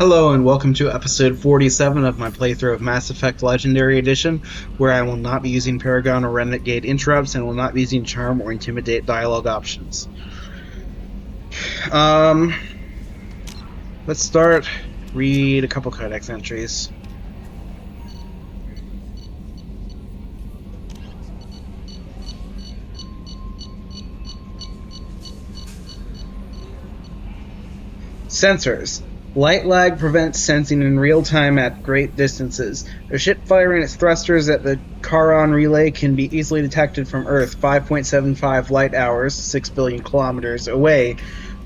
Hello and welcome to episode 47 of my playthrough of Mass Effect Legendary Edition, where I will not be using Paragon or Renegade interrupts and will not be using Charm or Intimidate dialogue options. Let's start. Read a couple codex entries. Sensors. Light lag prevents sensing in real time at great distances. A ship firing its thrusters at the Charon relay can be easily detected from Earth 5.75 light hours, 6 billion kilometers away,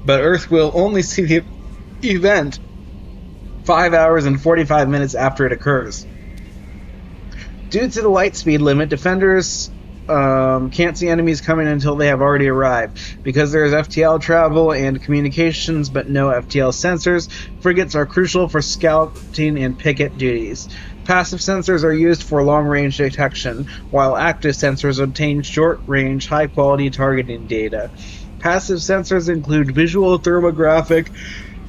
but Earth will only see the event 5 hours and 45 minutes after it occurs. Due to the light speed limit, defenders can't see enemies coming until they have already arrived. Because there is FTL travel and communications but no FTL sensors, frigates are crucial for scouting and picket duties. Passive sensors are used for long-range detection, while active sensors obtain short-range, high-quality targeting data. Passive sensors include visual, thermographic,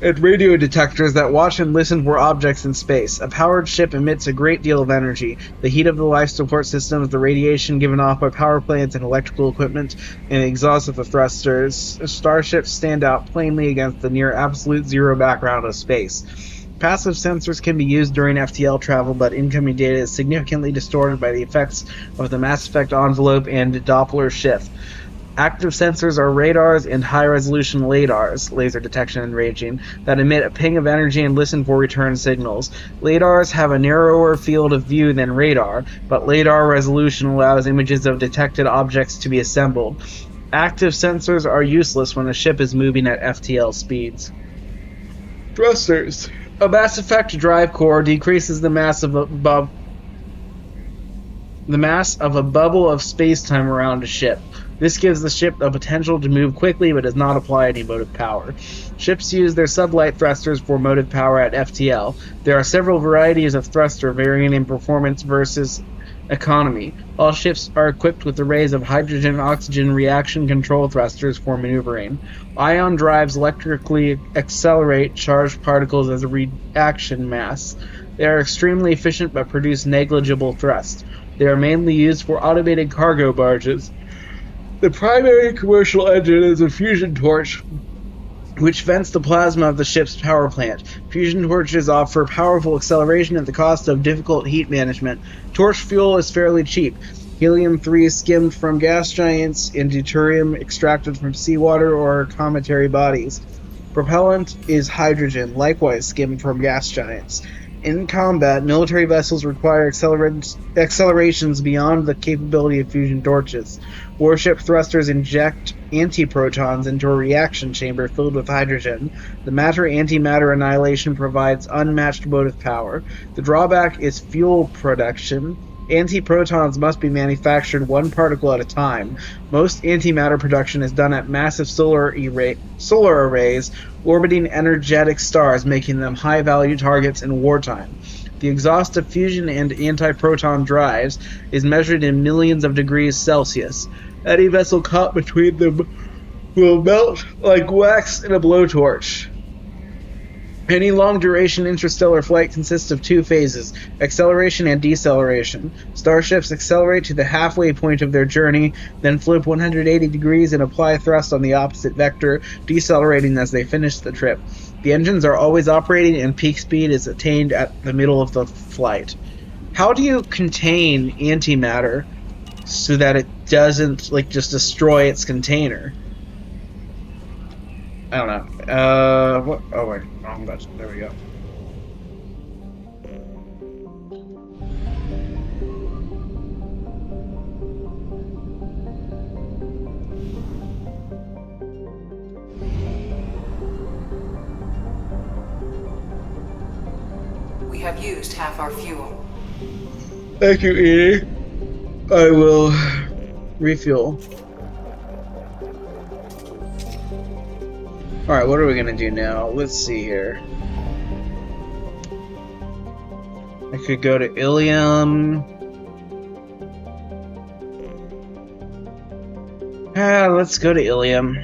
and radio detectors that watch and listen for objects in space. A powered ship emits a great deal of energy. The heat of the life support systems, the radiation given off by power plants and electrical equipment, and the exhaust of the thrusters. Starships stand out plainly against the near absolute zero background of space. Passive sensors can be used during FTL travel, but incoming data is significantly distorted by the effects of the Mass Effect envelope and Doppler shift. Active sensors are radars and high-resolution LADARs, laser detection and ranging, that emit a ping of energy and listen for return signals. LADARs have a narrower field of view than radar, but LADAR resolution allows images of detected objects to be assembled. Active sensors are useless when a ship is moving at FTL speeds. Thrusters. A Mass Effect drive core decreases the mass of a bubble of space-time around a ship. This gives the ship the potential to move quickly but does not apply any motive power. Ships use their sublight thrusters for motive power at FTL. There are several varieties of thruster varying in performance versus economy. All ships are equipped with arrays of hydrogen-oxygen reaction control thrusters for maneuvering. Ion drives electrically accelerate charged particles as a reaction mass. They are extremely efficient but produce negligible thrust. They are mainly used for automated cargo barges. The primary commercial engine is a fusion torch, which vents the plasma of the ship's power plant. Fusion torches offer powerful acceleration at the cost of difficult heat management. Torch fuel is fairly cheap. Helium-3 skimmed from gas giants and deuterium extracted from seawater or cometary bodies. Propellant is hydrogen, likewise skimmed from gas giants. In combat, military vessels require accelerations beyond the capability of fusion torches. Warship thrusters inject antiprotons into a reaction chamber filled with hydrogen. The matter-antimatter annihilation provides unmatched motive power. The drawback is fuel production. Antiprotons must be manufactured one particle at a time. Most antimatter production is done at massive solar arrays orbiting energetic stars, making them high-value targets in wartime. The exhaust of fusion and antiproton drives is measured in millions of degrees Celsius. Any vessel caught between them will melt like wax in a blowtorch. Any long-duration interstellar flight consists of two phases, acceleration and deceleration. Starships accelerate to the halfway point of their journey, then flip 180 degrees and apply thrust on the opposite vector, decelerating as they finish the trip. The engines are always operating and peak speed is attained at the middle of the flight. How do you contain antimatter so that it doesn't, just destroy its container? I don't know. What? Oh, wait. Wrong button. There we go. We have used half our fuel. Thank you, Edie. I will refuel. Alright, what are we gonna do now? Let's see here. I could go to Ilium. Let's go to Ilium.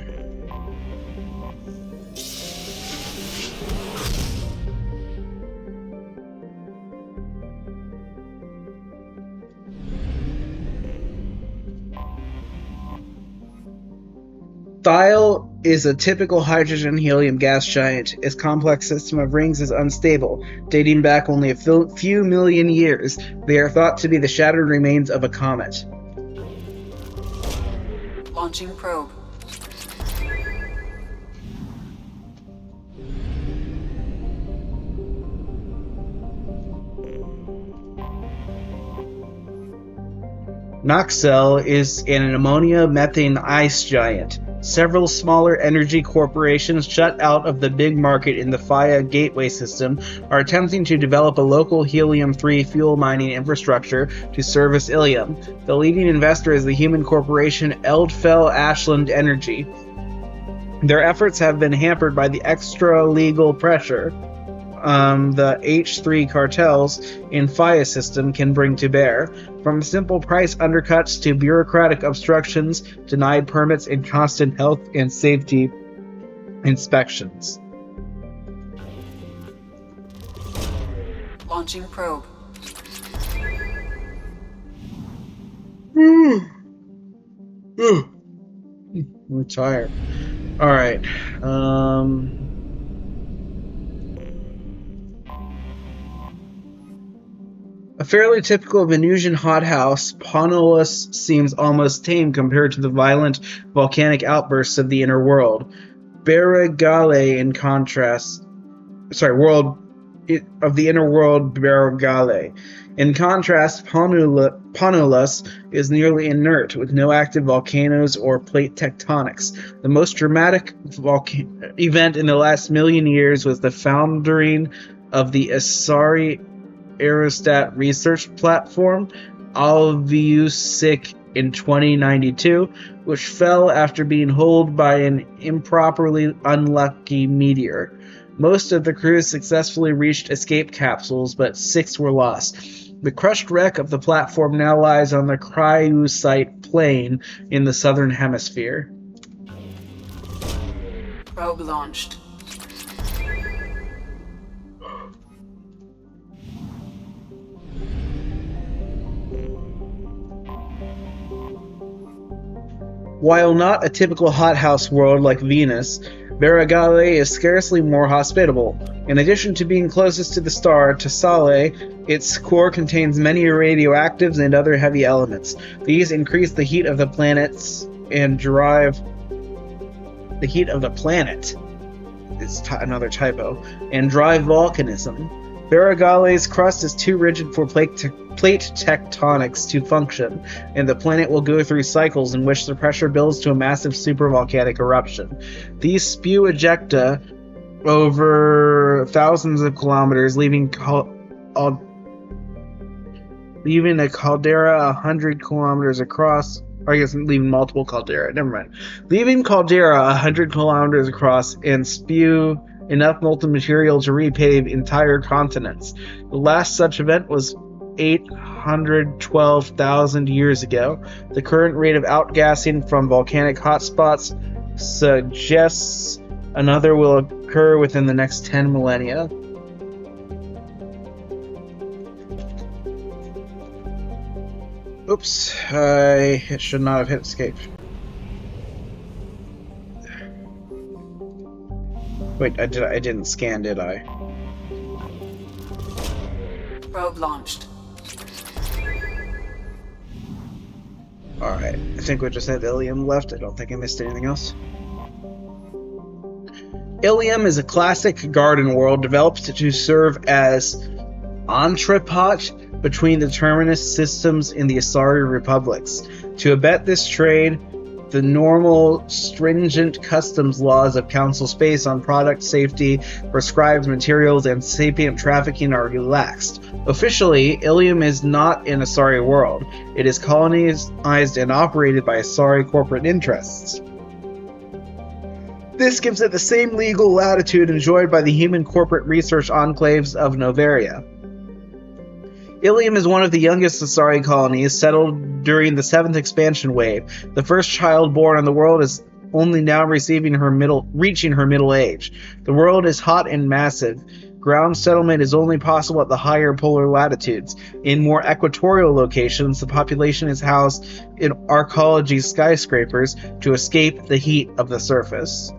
Thiel is a typical hydrogen-helium gas giant. Its complex system of rings is unstable, dating back only a few million years. They are thought to be the shattered remains of a comet. Launching probe. Noxel is an ammonia-methane ice giant. Several smaller energy corporations shut out of the big market in the Faya gateway system are attempting to develop a local helium-3 fuel mining infrastructure to service Ilium. The leading investor is the human corporation Eldfell Ashland Energy. Their efforts have been hampered by the extra-legal pressure the H3 cartels in Faya system can bring to bear, from simple price undercuts to bureaucratic obstructions, denied permits, and constant health and safety inspections. Launching probe. I'm tired. Alright. A fairly typical Venusian hothouse, Ponolus seems almost tame compared to the violent volcanic outbursts of the inner world. Barragale, in contrast, of the inner world, Barragale. In contrast, Ponolus is nearly inert, with no active volcanoes or plate tectonics. The most dramatic event in the last million years was the foundering of the Asari Aerostat research platform, Alviusic, in 2092, which fell after being holed by an improperly unlucky meteor. Most of the crew successfully reached escape capsules, but 6 were lost. The crushed wreck of the platform now lies on the Cryosite plain in the southern hemisphere. Probe launched. While not a typical hothouse world like Venus, Barragale is scarcely more hospitable. In addition to being closest to the star Tassale, its core contains many radioactives and other heavy elements. These increase the heat of the planets and drive the heat of the planet. It's another typo. And drive volcanism. Barragale's crust is too rigid for plate tectonics to function, and the planet will go through cycles in which the pressure builds to a massive supervolcanic eruption. These spew ejecta over thousands of kilometers, leaving a caldera 100 kilometers across. Or I guess leaving multiple caldera. Never mind. Leaving caldera 100 kilometers across and spew enough molten material to repave entire continents. The last such event was 812,000 years ago. The current rate of outgassing from volcanic hotspots suggests another will occur within the next 10 millennia. Oops, I should not have hit escape. Wait, I didn't scan, did I? Probe launched. Alright, I think we just had Ilium left. I don't think I missed anything else. Ilium is a classic garden world developed to serve as entrepot between the terminus systems in the Asari republics. To abet this trade, the normal, stringent customs laws of Council Space on product safety, prescribed materials, and sapient trafficking are relaxed. Officially, Ilium is not an Asari world. It is colonized and operated by Asari corporate interests. This gives it the same legal latitude enjoyed by the human corporate research enclaves of Noveria. Ilium is one of the youngest Asari colonies, settled during the 7th expansion wave. The first child born on the world is only now reaching her middle age. The world is hot and massive. Ground settlement is only possible at the higher polar latitudes. In more equatorial locations, the population is housed in arcology skyscrapers to escape the heat of the surface.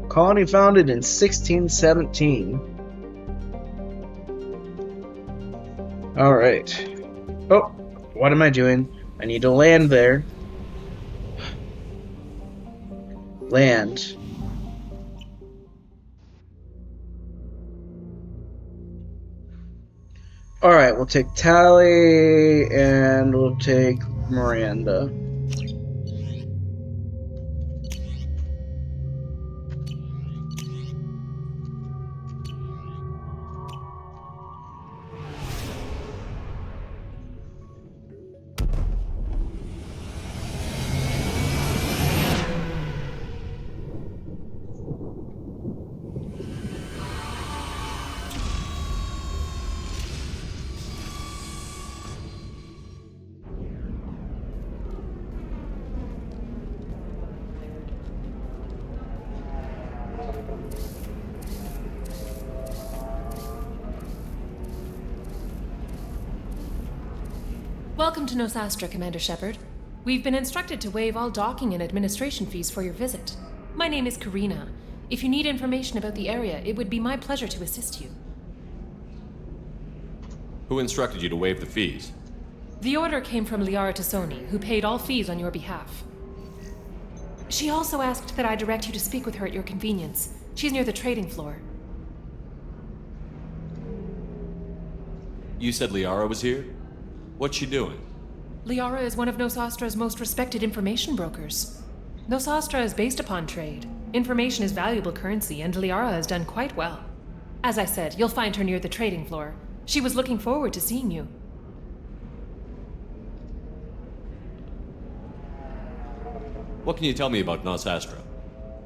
Colony founded in 1617. Alright. Oh, what am I doing? I need to land there. Land. Alright, we'll take Tally and we'll take Miranda. Welcome to Nosastra, Commander Shepard. We've been instructed to waive all docking and administration fees for your visit. My name is Karina. If you need information about the area, it would be my pleasure to assist you. Who instructed you to waive the fees? The order came from Liara Tassoni, who paid all fees on your behalf. She also asked that I direct you to speak with her at your convenience. She's near the trading floor. You said Liara was here? What's she doing? Liara is one of Nosastra's most respected information brokers. Nosastra is based upon trade. Information is valuable currency, and Liara has done quite well. As I said, you'll find her near the trading floor. She was looking forward to seeing you. What can you tell me about Nosastra?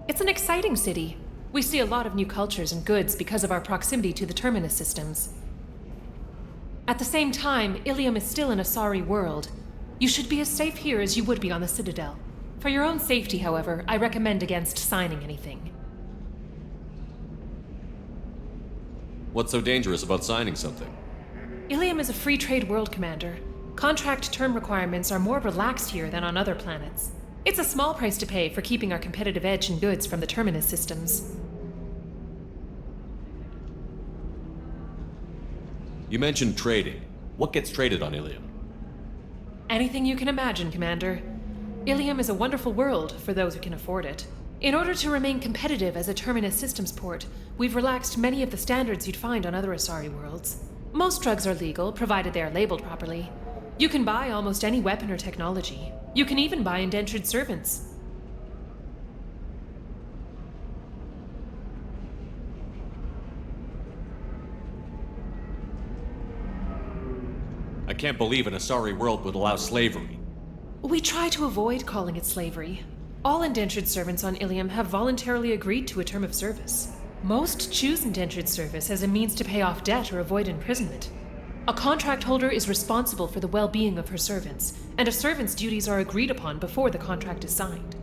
It's an exciting city. We see a lot of new cultures and goods because of our proximity to the Terminus systems. At the same time, Ilium is still an Asari world. You should be as safe here as you would be on the Citadel. For your own safety, however, I recommend against signing anything. What's so dangerous about signing something? Ilium is a free trade world, Commander. Contract term requirements are more relaxed here than on other planets. It's a small price to pay for keeping our competitive edge in goods from the Terminus systems. You mentioned trading. What gets traded on Ilium? Anything you can imagine, Commander. Ilium is a wonderful world for those who can afford it. In order to remain competitive as a Terminus systems port, we've relaxed many of the standards you'd find on other Asari worlds. Most drugs are legal, provided they are labeled properly. You can buy almost any weapon or technology. You can even buy indentured servants. I can't believe an Asari world would allow slavery. We try to avoid calling it slavery. All indentured servants on Ilium have voluntarily agreed to a term of service. Most choose indentured service as a means to pay off debt or avoid imprisonment. A contract holder is responsible for the well-being of her servants, and a servant's duties are agreed upon before the contract is signed.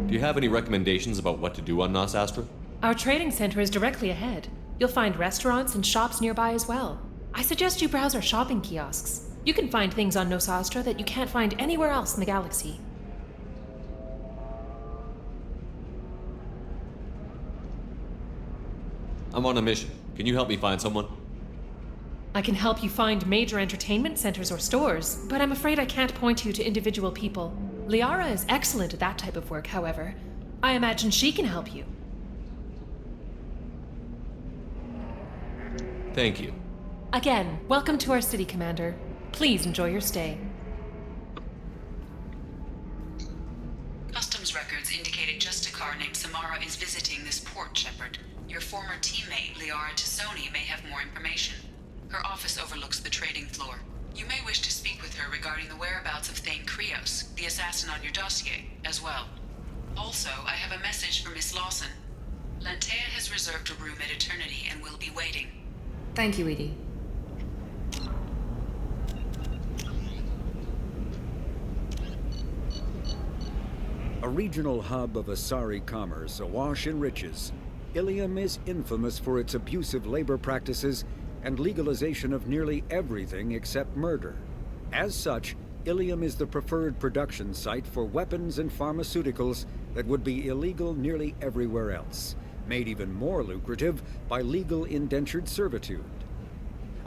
Do you have any recommendations about what to do on Nosastra? Our trading center is directly ahead. You'll find restaurants and shops nearby as well. I suggest you browse our shopping kiosks. You can find things on Nosastra that you can't find anywhere else in the galaxy. I'm on a mission. Can you help me find someone? I can help you find major entertainment centers or stores, but I'm afraid I can't point you to individual people. Liara is excellent at that type of work, however. I imagine she can help you. Thank you. Again, welcome to our city, Commander. Please enjoy your stay. Customs records indicated just a car named Samara is visiting this port, Shepard. Your former teammate, Liara Tassoni, may have more information. Her office overlooks the trading floor. You may wish to speak with her regarding the whereabouts of Thane Krios, the assassin on your dossier, as well. Also, I have a message for Miss Lawson. Lantea has reserved a room at Eternity and will be waiting. Thank you, Edie. A regional hub of Asari commerce awash in riches, Ilium is infamous for its abusive labor practices and legalization of nearly everything except murder. As such, Ilium is the preferred production site for weapons and pharmaceuticals that would be illegal nearly everywhere else, made even more lucrative by legal indentured servitude.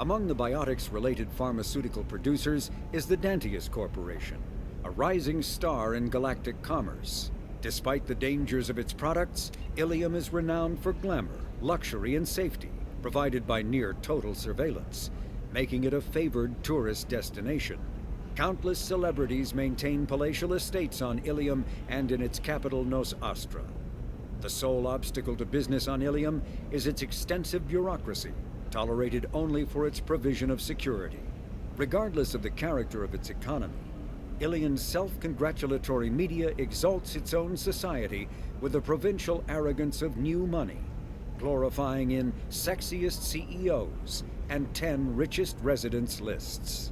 Among the biotics-related pharmaceutical producers is the Dantius Corporation, a rising star in galactic commerce. Despite the dangers of its products, Ilium is renowned for glamour, luxury, and safety, provided by near-total surveillance, making it a favored tourist destination. Countless celebrities maintain palatial estates on Ilium and in its capital Nos Astra. The sole obstacle to business on Ilium is its extensive bureaucracy, tolerated only for its provision of security. Regardless of the character of its economy, Ilium's self-congratulatory media exalts its own society with the provincial arrogance of new money, glorifying in sexiest CEOs and 10 richest residents lists.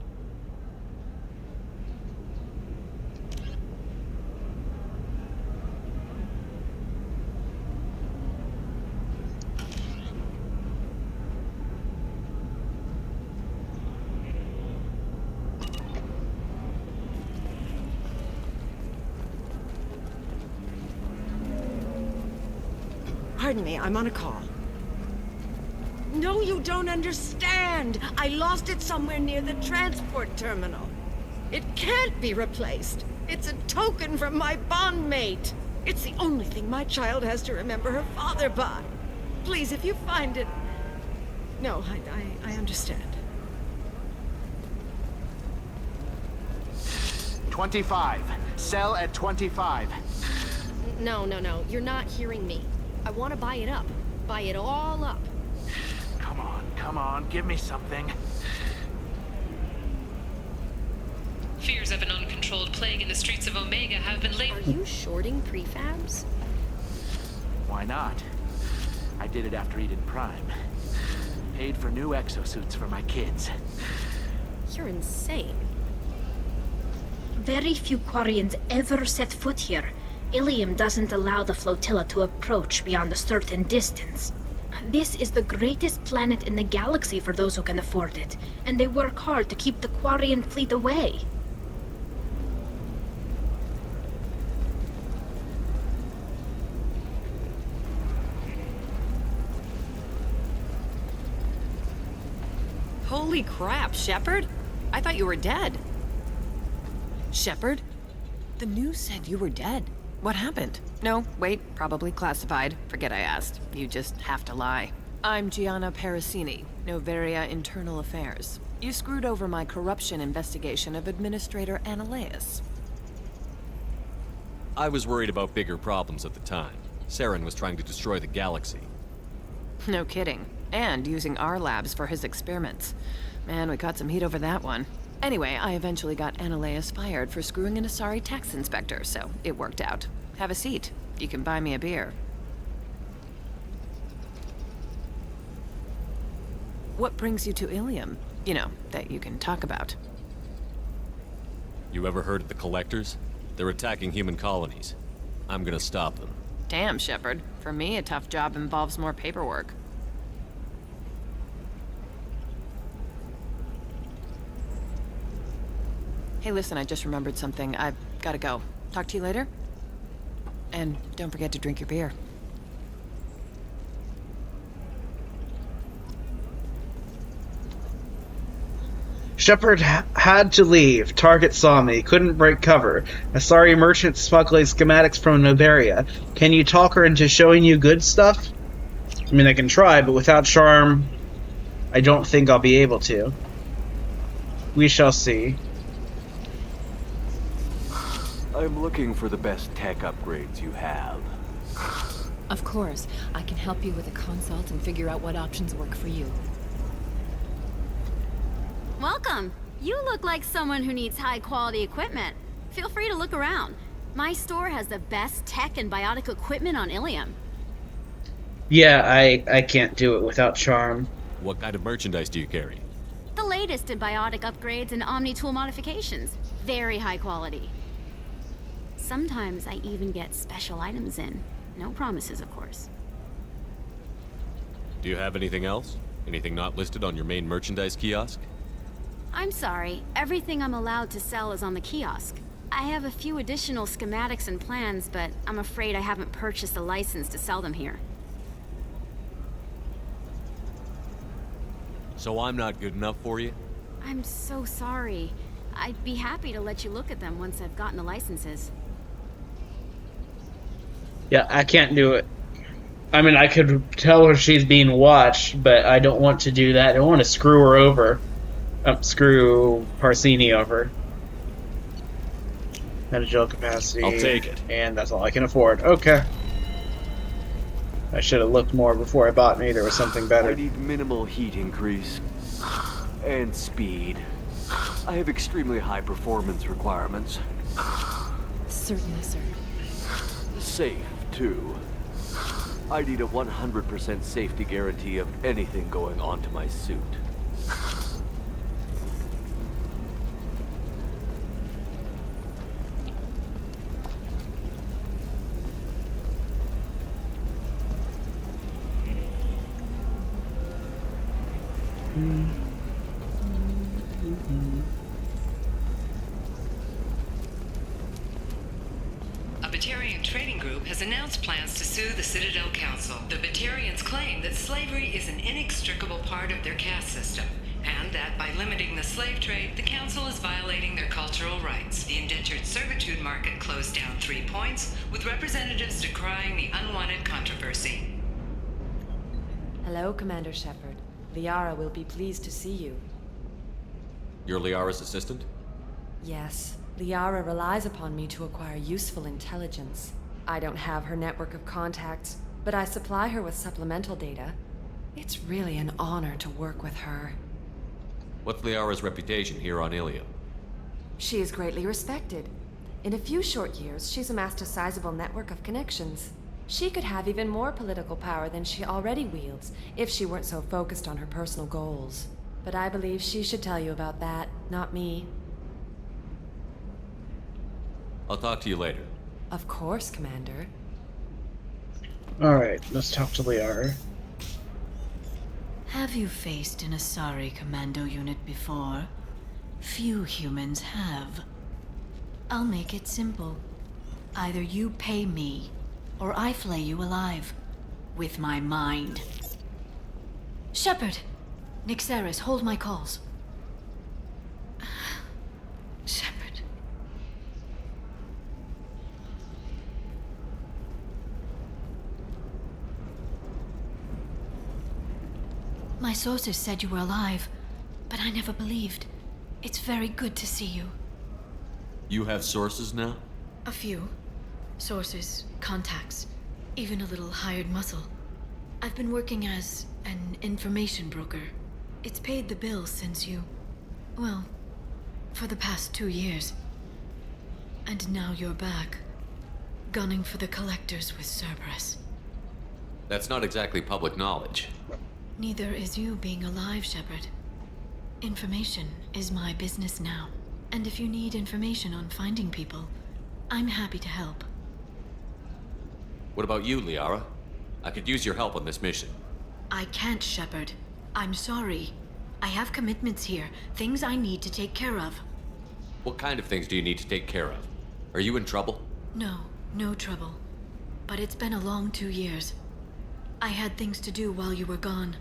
Pardon me, I'm on a call. No, you don't understand! I lost it somewhere near the transport terminal. It can't be replaced. It's a token from my bondmate. It's the only thing my child has to remember her father by. Please, if you find it... No, I understand. 25. Sell at 25. No. You're not hearing me. I want to buy it up. Buy it all up. Come on, give me something. Fears of an uncontrolled plague in the streets of Omega have been laid. Are you shorting prefabs? Why not? I did it after Eden Prime. Paid for new exosuits for my kids. You're insane. Very few Quarians ever set foot here. Ilium doesn't allow the flotilla to approach beyond a certain distance. This is the greatest planet in the galaxy for those who can afford it, and they work hard to keep the Quarian fleet away. Holy crap, Shepard! I thought you were dead. Shepard? The news said you were dead. What happened? No, wait, probably classified. Forget I asked. You just have to lie. I'm Gianna Parasini, Noveria Internal Affairs. You screwed over my corruption investigation of Administrator Analeus. I was worried about bigger problems at the time. Saren was trying to destroy the galaxy. No kidding. And using our labs for his experiments. Man, we caught some heat over that one. Anyway, I eventually got Analeus fired for screwing an Asari tax inspector, so it worked out. Have a seat. You can buy me a beer. What brings you to Ilium? You know, that you can talk about. You ever heard of the Collectors? They're attacking human colonies. I'm gonna stop them. Damn, Shepard. For me, a tough job involves more paperwork. Hey, listen, I just remembered something. I've gotta go. Talk to you later? And don't forget to drink your beer. Shepard had to leave. Target saw me. Couldn't break cover. A sorry merchant smuggling schematics from Noberia. Can you talk her into showing you good stuff? I mean, I can try, but without charm, I don't think I'll be able to. We shall see. I'm looking for the best tech upgrades you have. Of course. I can help you with a consult and figure out what options work for you. Welcome. You look like someone who needs high-quality equipment. Feel free to look around. My store has the best tech and biotic equipment on Ilium. Yeah, I can't do it without charm. What kind of merchandise do you carry? The latest in biotic upgrades and omni-tool modifications. Very high quality. Sometimes I even get special items in. No promises, of course. Do you have anything else? Anything not listed on your main merchandise kiosk? I'm sorry, everything I'm allowed to sell is on the kiosk. I have a few additional schematics and plans, but I'm afraid I haven't purchased a license to sell them here. So I'm not good enough for you? I'm so sorry. I'd be happy to let you look at them once I've gotten the licenses. Yeah, I can't do it. I mean, I could tell her she's being watched, but I don't want to do that. I don't want to screw her over. Screw Parsini over. Metajoule capacity. I'll take it. And that's all I can afford. Okay. I should have looked more before I bought me. There was something better. I need minimal heat increase. And speed. I have extremely high performance requirements. Certainly, sir. Safe, too. I need a 100% safety guarantee of anything going onto my suit. A Batarian trading group has announced plans to sue the Citadel Council. The Batarians claim that slavery is an inextricable part of their caste system, and that by limiting the slave trade, the Council is violating their cultural rights. The indentured servitude market closed down 3 points, with representatives decrying the unwanted controversy. Hello, Commander Shepard. Liara will be pleased to see you. You're Liara's assistant? Yes. Liara relies upon me to acquire useful intelligence. I don't have her network of contacts, but I supply her with supplemental data. It's really an honor to work with her. What's Liara's reputation here on Ilium? She is greatly respected. In a few short years, she's amassed a sizable network of connections. She could have even more political power than she already wields if she weren't so focused on her personal goals. But I believe she should tell you about that, not me. I'll talk to you later. Of course, Commander. Alright, let's talk to Liara. Have you faced an Asari commando unit before? Few humans have. I'll make it simple. Either you pay me, or I flay you alive. With my mind. Shepard! Nixeris, hold my calls. Shepard. My sources said you were alive, but I never believed. It's very good to see you. You have sources now? A few. Sources, contacts, even a little hired muscle. I've been working as an information broker. It's paid the bills since you... well, for the past 2 years. And now you're back, gunning for the collectors with Cerberus. That's not exactly public knowledge. Neither is you being alive, Shepard. Information is my business now. And if you need information on finding people, I'm happy to help. What about you, Liara? I could use your help on this mission. I can't, Shepard. I'm sorry. I have commitments here, things I need to take care of. What kind of things do you need to take care of? Are you in trouble? No, no trouble. But it's been a long 2 years. I had things to do while you were gone.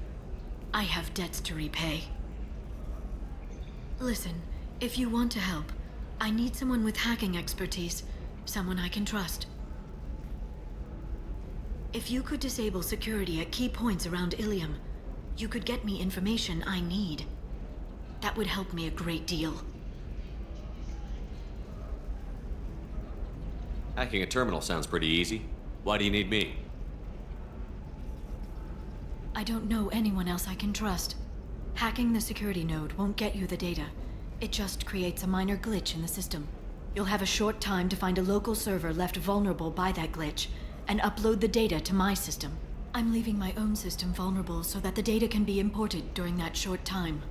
I have debts to repay. Listen, if you want to help, I need someone with hacking expertise. Someone I can trust. If you could disable security at key points around Ilium, you could get me information I need. That would help me a great deal. Hacking a terminal sounds pretty easy. Why do you need me? I don't know anyone else I can trust. Hacking the security node won't get you the data. It just creates a minor glitch in the system. You'll have a short time to find a local server left vulnerable by that glitch, and upload the data to my system. I'm leaving my own system vulnerable so that the data can be imported during that short time.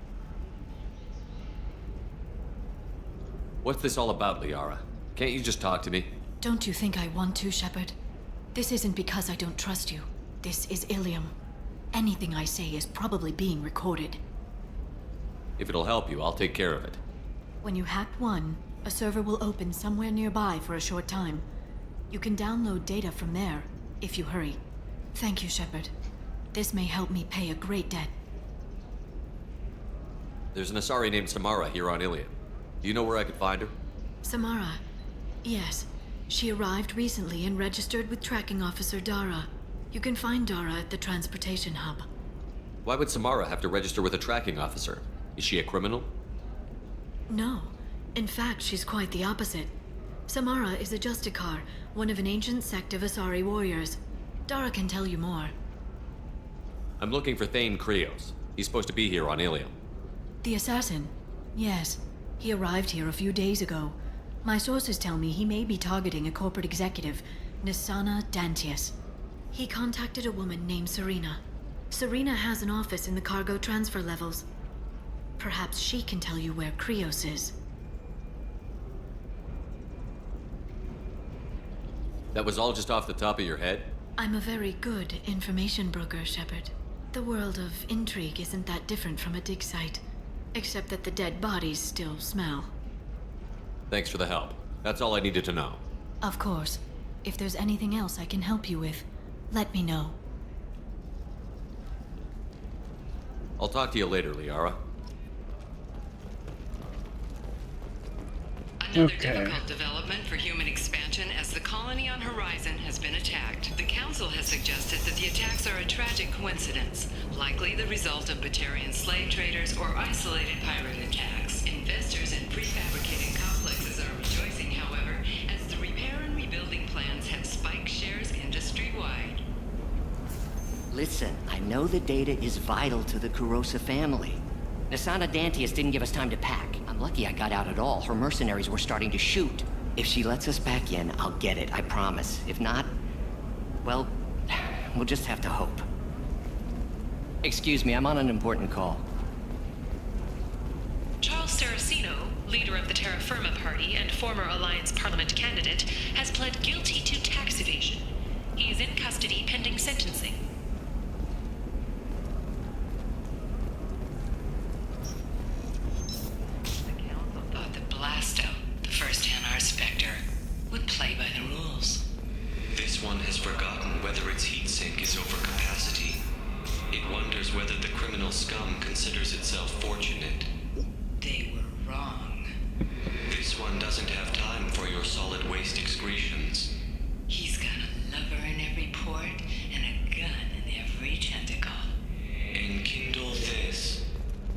What's this all about, Liara? Can't you just talk to me? Don't you think I want to, Shepard? This isn't because I don't trust you. This is Ilium. Anything I say is probably being recorded. If it'll help you, I'll take care of it. When you hack one, a server will open somewhere nearby for a short time. You can download data from there, if you hurry. Thank you, Shepard. This may help me pay a great debt. There's an Asari named Samara here on Ilium. Do you know where I could find her? Samara. Yes. She arrived recently and registered with Tracking Officer Dara. You can find Dara at the transportation hub. Why would Samara have to register with a tracking officer? Is she a criminal? No. In fact, she's quite the opposite. Samara is a Justicar, one of an ancient sect of Asari warriors. Dara can tell you more. I'm looking for Thane Krios. He's supposed to be here on Ilium. The assassin? Yes. He arrived here a few days ago. My sources tell me he may be targeting a corporate executive, Nisana Dantius. He contacted a woman named Serena. Serena has an office in the cargo transfer levels. Perhaps she can tell you where Krios is. That was all just off the top of your head? I'm a very good information broker, Shepard. The world of intrigue isn't that different from a dig site, except that the dead bodies still smell. Thanks for the help. That's all I needed to know. Of course. If there's anything else I can help you with, let me know. I'll talk to you later, Liara. Another difficult development for human expansion as the colony on Horizon has been attacked. The Council has suggested that the attacks are a tragic coincidence, likely the result of Batarian slave traders or isolated pirate attacks. Investors in prefabricated complexes are rejoicing, however, as the repair and rebuilding plans have spiked shares industry-wide. Listen, I know the data is vital to the Kurosa family. Nisana Dantius didn't give us time to pack. I'm lucky I got out at all. Her mercenaries were starting to shoot. If she lets us back in, I'll get it, I promise. If not, well, we'll just have to hope. Excuse me, I'm on an important call. Charles Saraceno, leader of the Terra Firma Party and former Alliance Parliament candidate, has pled guilty to tax evasion. He is in custody pending sentencing. Blasto, the first NR Spectre, would play by the rules. This one has forgotten whether its heat sink is over capacity. It wonders whether the criminal scum considers itself fortunate. They were wrong. This one doesn't have time for your solid waste excretions. He's got a lover in every port and a gun in every tentacle. Enkindle this.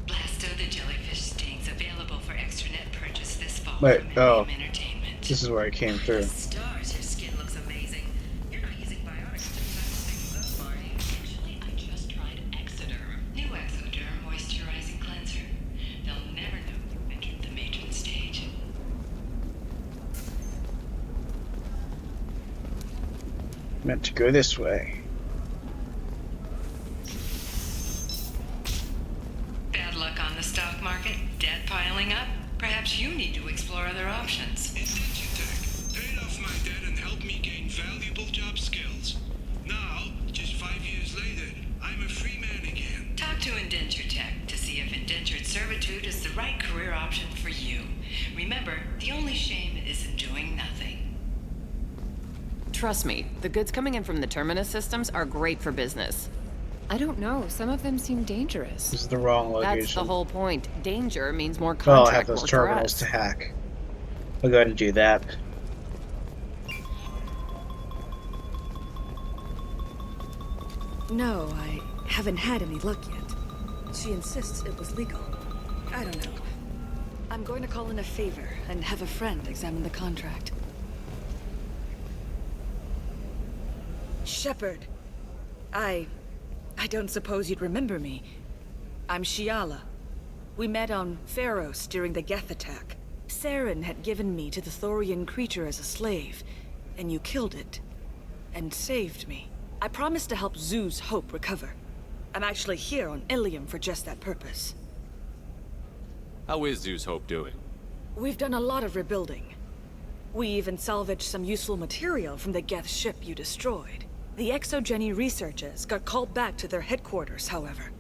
Blasto the jellyfish stings, available for extranet purchase this fall. Wait, oh. Entertainment. This is where I came through. Stars, your skin looks amazing. You're not using biotics to fix things up, are you? Actually, I just tried Exoderm. New Exoderm moisturizing cleanser. They'll never know you've entered the matron stage. Meant to go this way. Bad luck on the stock market? Debt piling up? Perhaps you need to explore other options. Indigitech paid off my debt and helped me gain valuable job skills. Now, just 5 years later, I'm a free man again. Talk to Indenture Tech to see if indentured servitude is the right career option for you. Remember, the only shame is in doing nothing. Trust me, the goods coming in from the Terminus systems are great for business. I don't know, some of them seem dangerous. This is the wrong location. That's the whole point. Danger means more Well, I contract have those work for terminals us. to hack. I'll go ahead and do that. No, I haven't had any luck yet. She insists it was legal. I don't know. I'm going to call in a favor and have a friend examine the contract. Shepard. I don't suppose you'd remember me. I'm Shiala. We met on Pharos during the Geth attack. Saren had given me to the Thorian creature as a slave, and you killed it. And saved me. I promised to help Zoo's Hope recover. I'm actually here on Ilium for just that purpose. How is Zeus Hope doing? We've done a lot of rebuilding. We even salvaged some useful material from the Geth ship you destroyed. The Exogeny researchers got called back to their headquarters, however,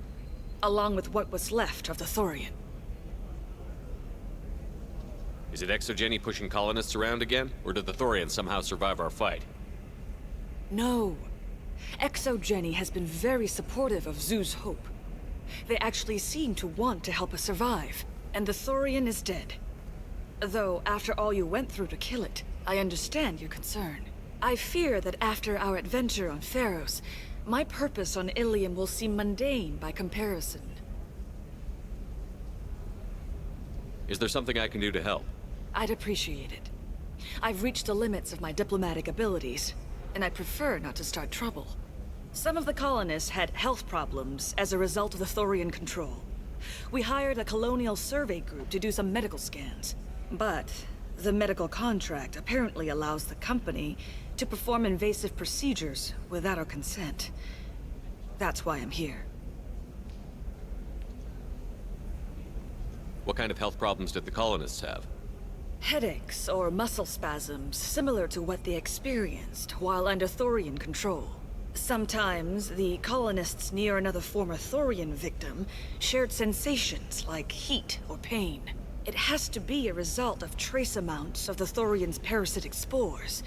along with what was left of the Thorian. Is it Exogeny pushing colonists around again? Or did the Thorians somehow survive our fight? No. Exogeny has been very supportive of Zoo's hope. They actually seem to want to help us survive, and the Thorian is dead. Though, after all you went through to kill it, I understand your concern. I fear that after our adventure on Pharos, my purpose on Ilium will seem mundane by comparison. Is there something I can do to help? I'd appreciate it. I've reached the limits of my diplomatic abilities, and I prefer not to start trouble. Some of the colonists had health problems as a result of the Thorian control. We hired a colonial survey group to do some medical scans. But the medical contract apparently allows the company to perform invasive procedures without our consent. That's why I'm here. What kind of health problems did the colonists have? Headaches or muscle spasms similar to what they experienced while under Thorian control. Sometimes the colonists near another former Thorian victim shared sensations like heat or pain. It has to be a result of trace amounts of the Thorian's parasitic spores.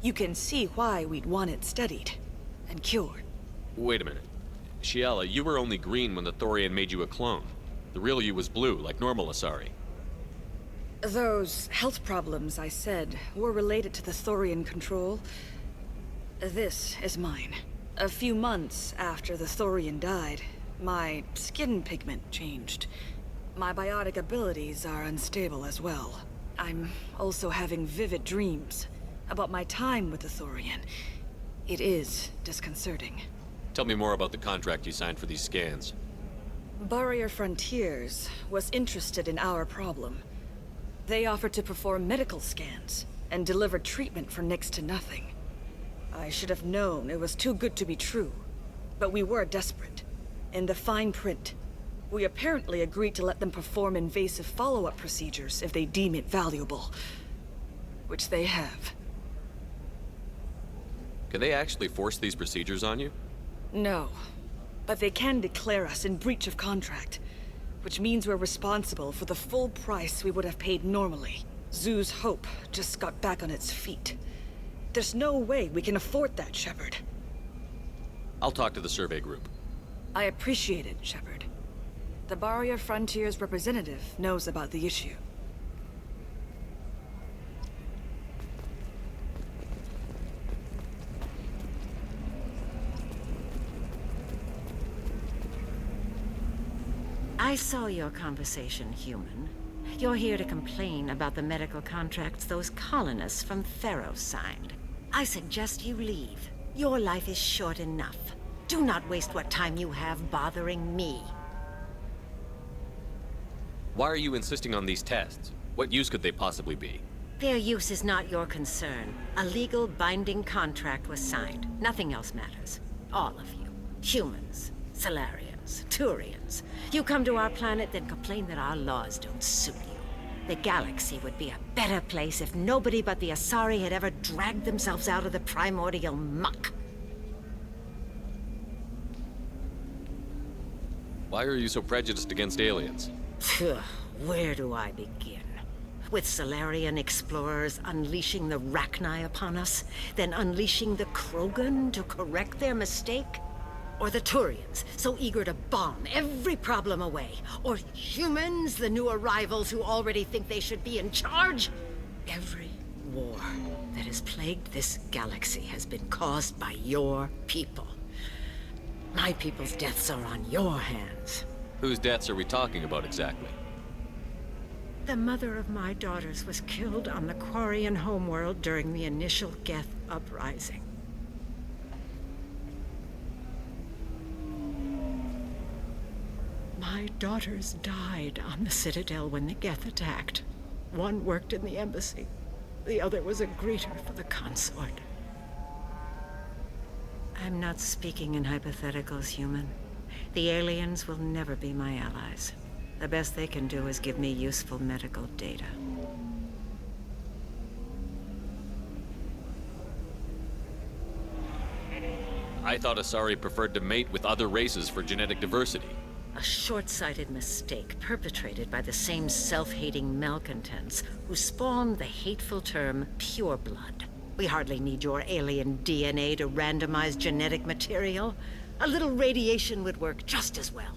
You can see why we'd want it studied and cured. Wait a minute. Shiala, you were only green when the Thorian made you a clone. The real you was blue, like normal Asari. Those health problems I said were related to the Thorian control. This is mine. A few months after the Thorian died, my skin pigment changed. My biotic abilities are unstable as well. I'm also having vivid dreams about my time with the Thorian. It is disconcerting. Tell me more about the contract you signed for these scans. Barrier Frontiers was interested in our problem. They offered to perform medical scans and deliver treatment for next to nothing. I should have known it was too good to be true, but we were desperate. In the fine print, we apparently agreed to let them perform invasive follow-up procedures if they deem it valuable. Which they have. Can they actually force these procedures on you? No, but they can declare us in breach of contract, which means we're responsible for the full price we would have paid normally. Zoo's hope just got back on its feet. There's no way we can afford that, Shepard. I'll talk to the survey group. I appreciate it, Shepard. The Barrier Frontiers representative knows about the issue. I saw your conversation, human. You're here to complain about the medical contracts those colonists from Pharos signed. I suggest you leave. Your life is short enough. Do not waste what time you have bothering me. Why are you insisting on these tests? What use could they possibly be? Their use is not your concern. A legal binding contract was signed. Nothing else matters. All of you. Humans, Salarians, Turians. You come to our planet, then complain that our laws don't suit you. The galaxy would be a better place if nobody but the Asari had ever dragged themselves out of the primordial muck. Why are you so prejudiced against aliens? Where do I begin? With Salarian explorers unleashing the Rachni upon us, then unleashing the Krogan to correct their mistake? Or the Turians, so eager to bomb every problem away? Or humans, the new arrivals who already think they should be in charge? Every war that has plagued this galaxy has been caused by your people. My people's deaths are on your hands. Whose deaths are we talking about exactly? The mother of my daughters was killed on the Quarian homeworld during the initial Geth uprising. My daughters died on the Citadel when the Geth attacked. One worked in the embassy. The other was a greeter for the consort. I'm not speaking in hypotheticals, human. The aliens will never be my allies. The best they can do is give me useful medical data. I thought Asari preferred to mate with other races for genetic diversity. A short-sighted mistake perpetrated by the same self-hating malcontents who spawned the hateful term pureblood. We hardly need your alien DNA to randomize genetic material. A little radiation would work just as well.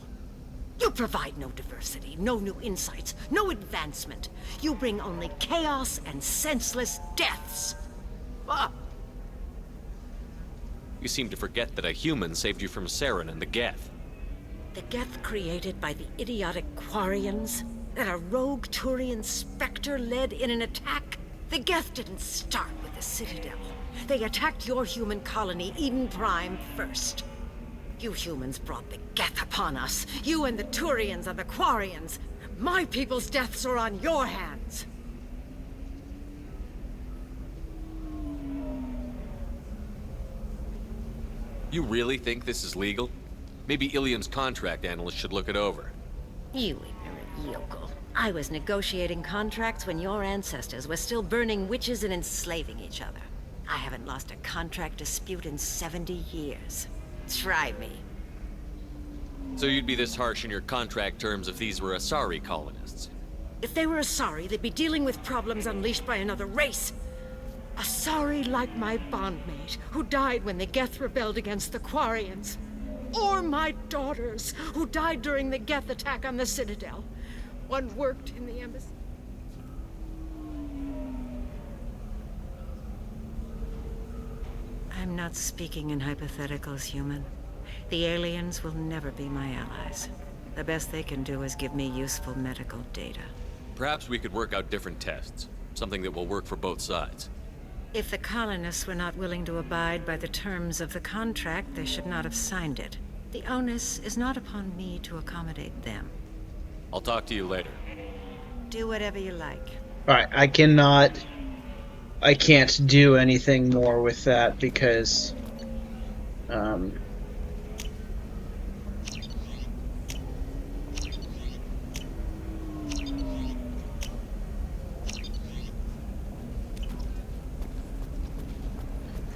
You provide no diversity, no new insights, no advancement. You bring only chaos and senseless deaths. Ah! You seem to forget that a human saved you from Saren and the Geth. The Geth created by the idiotic Quarians? That a rogue Turian Spectre led in an attack? The Geth didn't start with the Citadel. They attacked your human colony, Eden Prime, first. You humans brought the Geth upon us. You and the Turians and the Quarians. My people's deaths are on your hands. You really think this is legal? Maybe Ilium's contract analyst should look it over. You ignorant yokel. I was negotiating contracts when your ancestors were still burning witches and enslaving each other. I haven't lost a contract dispute in 70 years. Try me. So you'd be this harsh in your contract terms if these were Asari colonists? If they were Asari, they'd be dealing with problems unleashed by another race. Asari like my bondmate, who died when the Geth rebelled against the Quarians. Or my daughters, who died during the Geth attack on the Citadel. One worked in the embassy. I'm not speaking in hypotheticals, human. The aliens will never be my allies. The best they can do is give me useful medical data. Perhaps we could work out different tests. Something that will work for both sides. If the colonists were not willing to abide by the terms of the contract, they should not have signed it. The onus is not upon me to accommodate them. I'll talk to you later. Do whatever you like. Alright, I can't do anything more with that because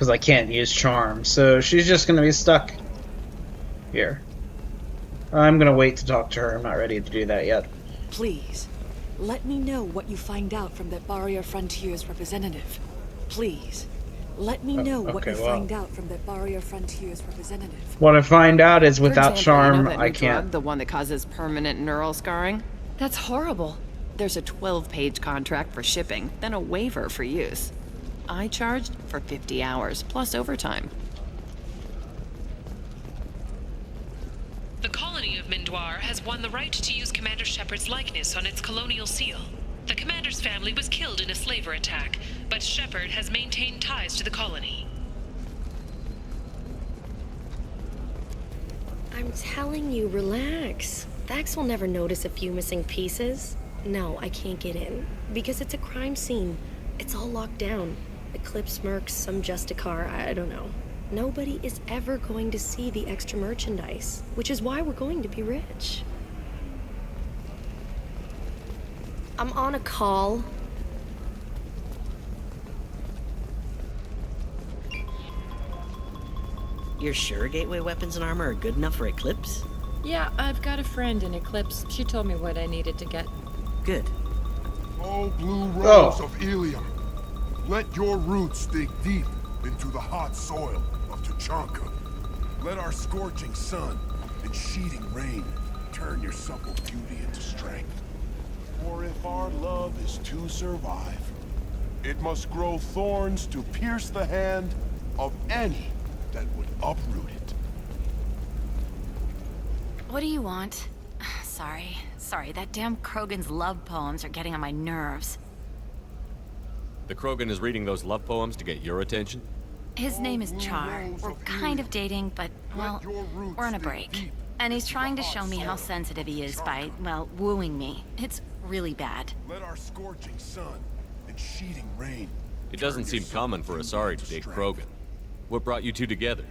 I can't use charm, so she's just gonna be stuck here. I'm gonna wait to talk to her. I'm not ready to do that yet. Please, let me know what you find out from that Barrier Frontiers representative. Please, let me know what you find out from that Barrier Frontiers representative. What I find out is without For example, charm, you know that I new can't. drug, the one that causes permanent neural scarring? That's horrible. There's a 12-page contract for shipping, then a waiver for use. I charged for 50 hours, plus overtime. The colony of Mindoir has won the right to use Commander Shepard's likeness on its colonial seal. The commander's family was killed in a slaver attack, but Shepard has maintained ties to the colony. I'm telling you, relax. Vax will never notice a few missing pieces. No, I can't get in, because it's a crime scene. It's all locked down. Eclipse mercs, some Justicar, I don't know. Nobody is ever going to see the extra merchandise, which is why we're going to be rich. I'm on a call. You're sure gateway weapons and armor are good enough for Eclipse? Yeah, I've got a friend in Eclipse. She told me what I needed to get. Good. Oh, blue rose of Ilium, let your roots dig deep into the hot soil of Tuchanka. Let our scorching sun and sheeting rain turn your supple beauty into strength. For if our love is to survive, it must grow thorns to pierce the hand of any that would uproot it. What do you want? Sorry, that damn Krogan's love poems are getting on my nerves. The Krogan is reading those love poems to get your attention? His name is Char. We're kind of dating, but, well, we're on a break. And he's trying to show me how sensitive he is by, well, wooing me. It's really bad. Let our scorching sun and sheeting rain. It doesn't seem common for Asari to date Krogan. What brought you two together?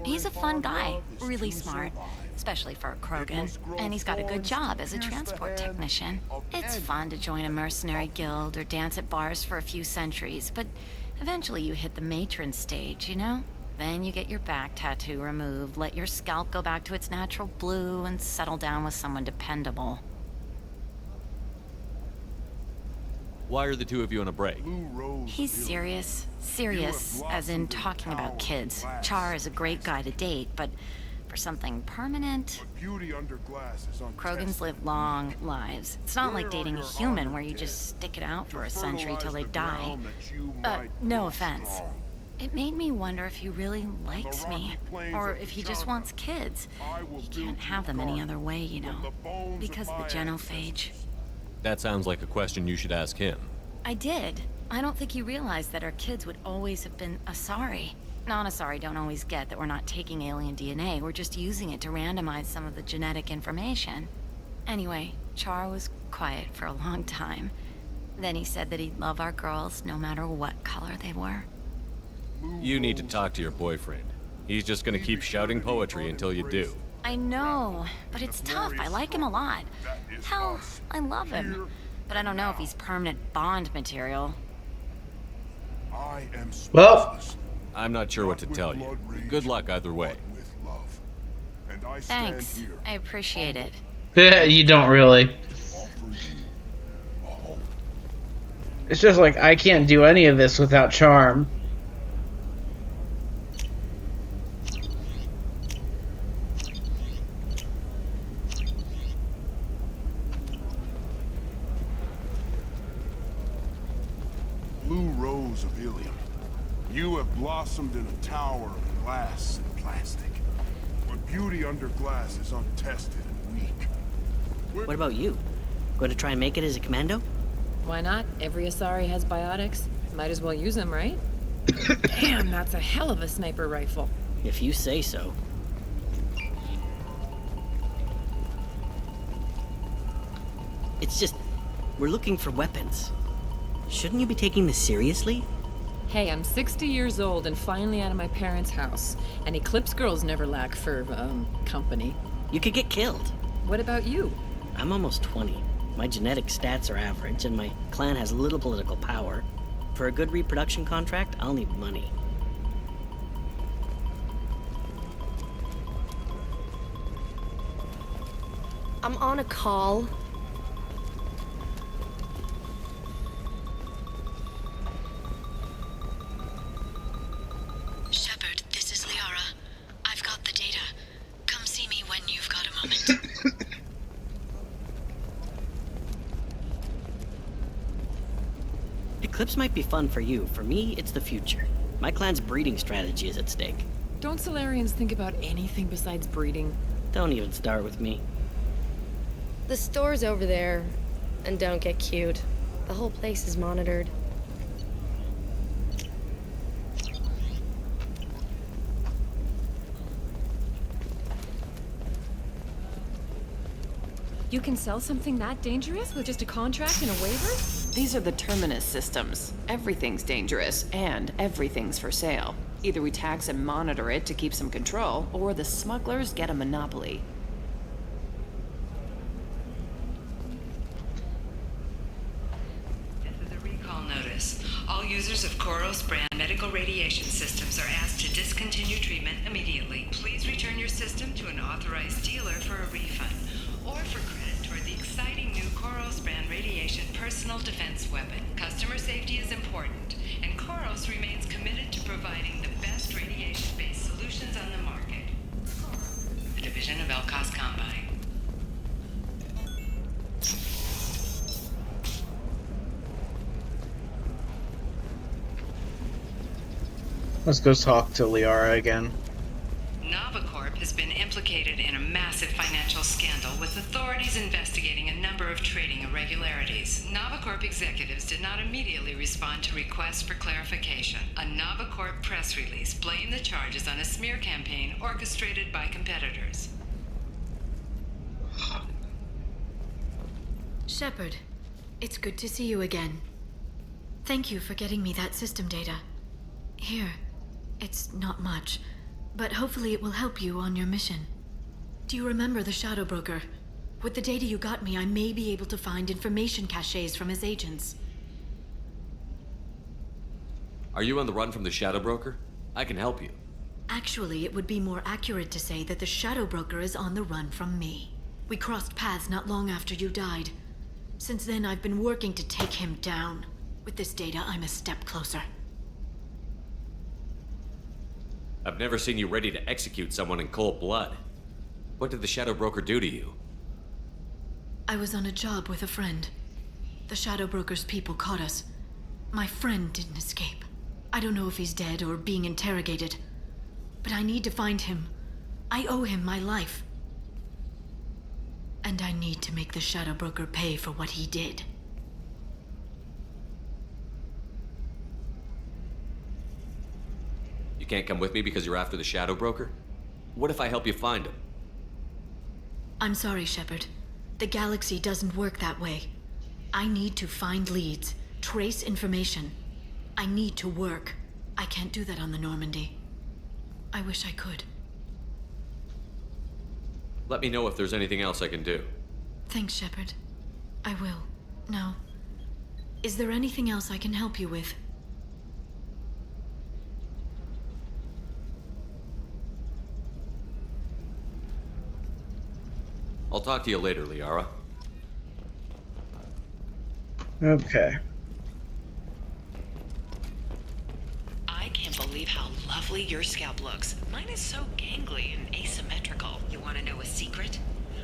He's a fun guy, really smart, especially for a Krogan. And he's got a good job as a transport technician. It's fun to join a mercenary guild or dance at bars for a few centuries, but eventually you hit the matron stage, you know? Then you get your back tattoo removed, let your scalp go back to its natural blue, and settle down with someone dependable. Why are the two of you on a break? He's serious. Serious, as in talking about kids. Char is a great guy to date, but for something permanent... Krogans live long lives. It's not like dating a human where you just stick it out for a century till they die. No offense. It made me wonder if he really likes me, or if he just wants kids. He can't have them any other way, you know, because of the genophage. That sounds like a question you should ask him. I did. I don't think he realized that our kids would always have been Asari. Non-Asari don't always get that we're not taking alien DNA, we're just using it to randomize some of the genetic information. Anyway, Char was quiet for a long time. Then he said that he'd love our girls no matter what color they were. You need to talk to your boyfriend. He's just gonna keep shouting poetry until you do. I know, but it's tough. I like him a lot. Hell, I love him. But I don't know if he's permanent Bond material. Well, I'm not sure what to tell you. Good luck either way. Thanks. I appreciate it. Yeah, you don't really. It's just like, I can't do any of this without charm. Blue rose of Ilium. You have blossomed in a tower of glass and plastic. But beauty under glass is untested and weak. What about you? Going to try and make it as a commando? Why not? Every Asari has biotics. Might as well use them, right? Damn, that's a hell of a sniper rifle. If you say so. It's just, we're looking for weapons. Shouldn't you be taking this seriously? Hey, I'm 60 years old and finally out of my parents' house. And Eclipse girls never lack for, company. You could get killed. What about you? I'm almost 20. My genetic stats are average, and my clan has little political power. For a good reproduction contract, I'll need money. I'm on a call. Shepard, this is Liara. I've got the data. Come see me when you've got a moment. Eclipse might be fun for you. For me, it's the future. My clan's breeding strategy is at stake. Don't Solarians think about anything besides breeding? Don't even start with me. The store's over there. And don't get cute. The whole place is monitored. You can sell something that dangerous with just a contract and a waiver? These are the Terminus systems. Everything's dangerous, and everything's for sale. Either we tax and monitor it to keep some control, or the smugglers get a monopoly. This is a recall notice. All users of Koros brand medical radiation systems are asked to discontinue treatment immediately. Please return your system to an authorized dealer for a refund, or for credit toward the exciting new Koros brand radiation personal defense weapon. Customer safety is important, and Koros remains committed to providing the best radiation-based solutions on the market. A division of Elkos Combine. Let's go talk to Liara again. Novacorp has been implicated in a massive financial scandal, with authorities investigating a number of trading irregularities. Novacorp executives did not immediately respond to requests for clarification. A Novacorp press release blamed the charges on a smear campaign orchestrated by competitors. Shepard, it's good to see you again. Thank you for getting me that system data. Here, it's not much, but hopefully it will help you on your mission. Do you remember the Shadow Broker? With the data you got me, I may be able to find information caches from his agents. Are you on the run from the Shadow Broker? I can help you. Actually, it would be more accurate to say that the Shadow Broker is on the run from me. We crossed paths not long after you died. Since then, I've been working to take him down. With this data, I'm a step closer. I've never seen you ready to execute someone in cold blood. What did the Shadow Broker do to you? I was on a job with a friend. The Shadow Broker's people caught us. My friend didn't escape. I don't know if he's dead or being interrogated. But I need to find him. I owe him my life. And I need to make the Shadow Broker pay for what he did. You can't come with me because you're after the Shadow Broker? What if I help you find him? I'm sorry, Shepard. The galaxy doesn't work that way. I need to find leads, trace information. I need to work. I can't do that on the Normandy. I wish I could. Let me know if there's anything else I can do. Thanks, Shepard. I will. Now, is there anything else I can help you with? I'll talk to you later, Liara. Okay. I can't believe how lovely your scalp looks. Mine is so gangly and asymmetrical. You want to know a secret?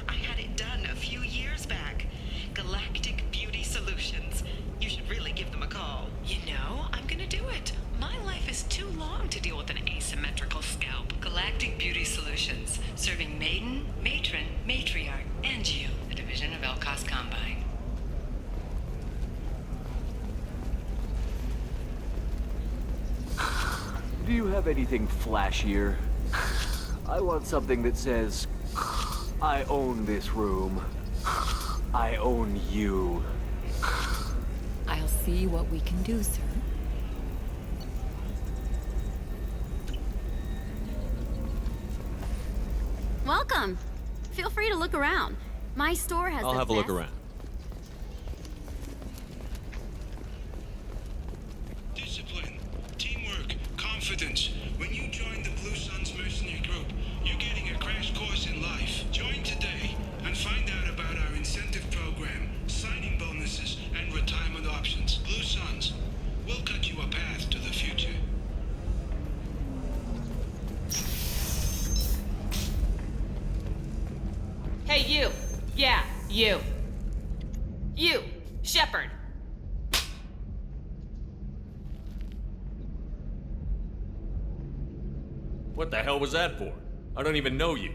I had it done a few years back. Galactic Beauty Solutions. You should really give them a call. You know, I'm gonna do it. My life is too long to deal with an asymmetrical scalp. Galactic Beauty Solutions, serving maiden, matron, matriarch, and you, a division of Elcos Combine. Do you have anything flashier? I want something that says, I own this room. I own you. I'll see what we can do, sir. Welcome. Feel free to look around. My store has I'll have a look around. Discipline, teamwork, confidence. When you join the Blue Suns mercenary group, you're getting a crash course in life. Join today and find out about our incentive program, signing bonuses, and retirement options. Blue Suns, we'll cut you a path to the future. Hey, you! Yeah, you! You! Shepard! What the hell was that for? I don't even know you.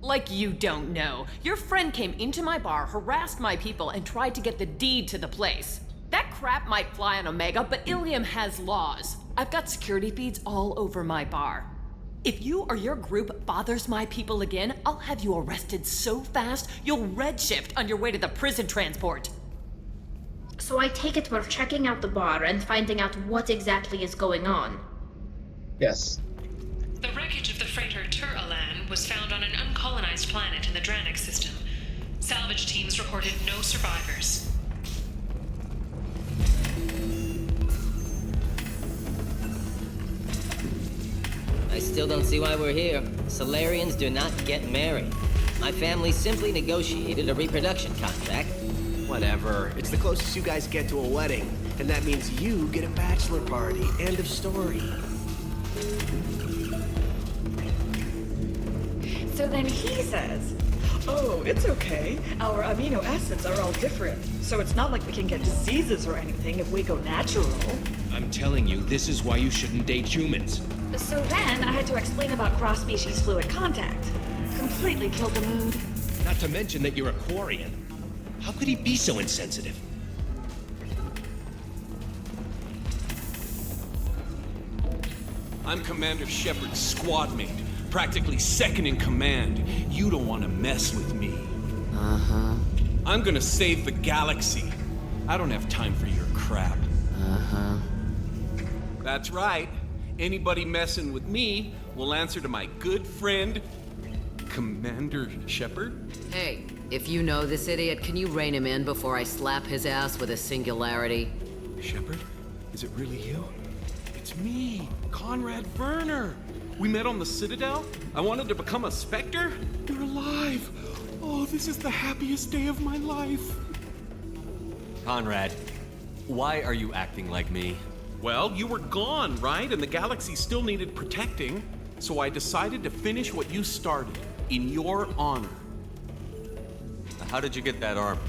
Like you don't know. Your friend came into my bar, harassed my people, and tried to get the deed to the place. That crap might fly on Omega, but Ilium has laws. I've got security feeds all over my bar. If you or your group bothers my people again, I'll have you arrested so fast, you'll redshift on your way to the prison transport. So I take it we're checking out the bar and finding out what exactly is going on. Yes. The wreckage of the freighter Tur-Alan was found on an uncolonized planet in the Dranik system. Salvage teams reported no survivors. I still don't see why we're here. Solarians do not get married. My family simply negotiated a reproduction contract. Whatever. It's the closest you guys get to a wedding. And that means you get a bachelor party. End of story. So then he says, oh, it's okay. Our amino acids are all different. So it's not like we can get diseases or anything if we go natural. I'm telling you, this is why you shouldn't date humans. So then I had to explain about cross-species fluid contact. Completely killed the mood. Not to mention that you're a Quarian. How could he be so insensitive? I'm Commander Shepard's squad mate, practically second in command. You don't want to mess with me. Uh-huh. I'm gonna save the galaxy. I don't have time for your crap. Uh-huh. That's right. Anybody messing with me will answer to my good friend, Commander Shepard. Hey, if you know this idiot, can you rein him in before I slap his ass with a singularity? Shepard, is it really you? It's me, Conrad Werner. We met on the Citadel? I wanted to become a Spectre? You're alive! Oh, this is the happiest day of my life. Conrad, why are you acting like me? Well, you were gone, right? And the galaxy still needed protecting. So I decided to finish what you started, in your honor. How did you get that armor?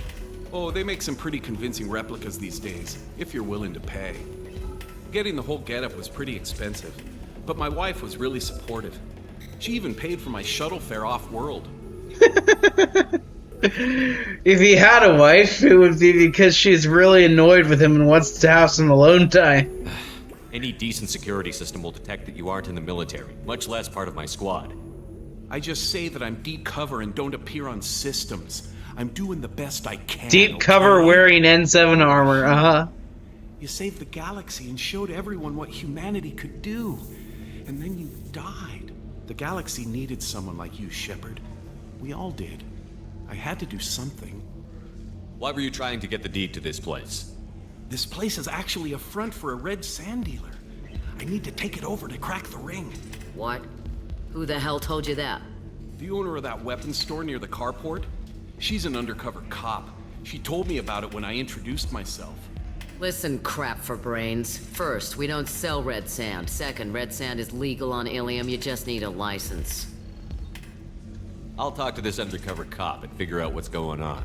Oh, they make some pretty convincing replicas these days, if you're willing to pay. Getting the whole getup was pretty expensive, but my wife was really supportive. She even paid for my shuttle fare off-world. If he had a wife, it would be because she's really annoyed with him and wants to have some alone time. Any decent security system will detect that you aren't in the military, much less part of my squad. I just say that I'm deep cover and don't appear on systems. I'm doing the best I can. Deep cover wearing N7 armor, uh-huh. You saved the galaxy and showed everyone what humanity could do. And then you died. The galaxy needed someone like you, Shepard. We all did. I had to do something. Why were you trying to get the deed to this place? This place is actually a front for a red sand dealer. I need to take it over to crack the ring. What? Who the hell told you that? The owner of that weapons store near the carport. She's an undercover cop. She told me about it when I introduced myself. Listen, crap for brains. First, we don't sell red sand. Second, red sand is legal on Ilium. You just need a license. I'll talk to this undercover cop and figure out what's going on.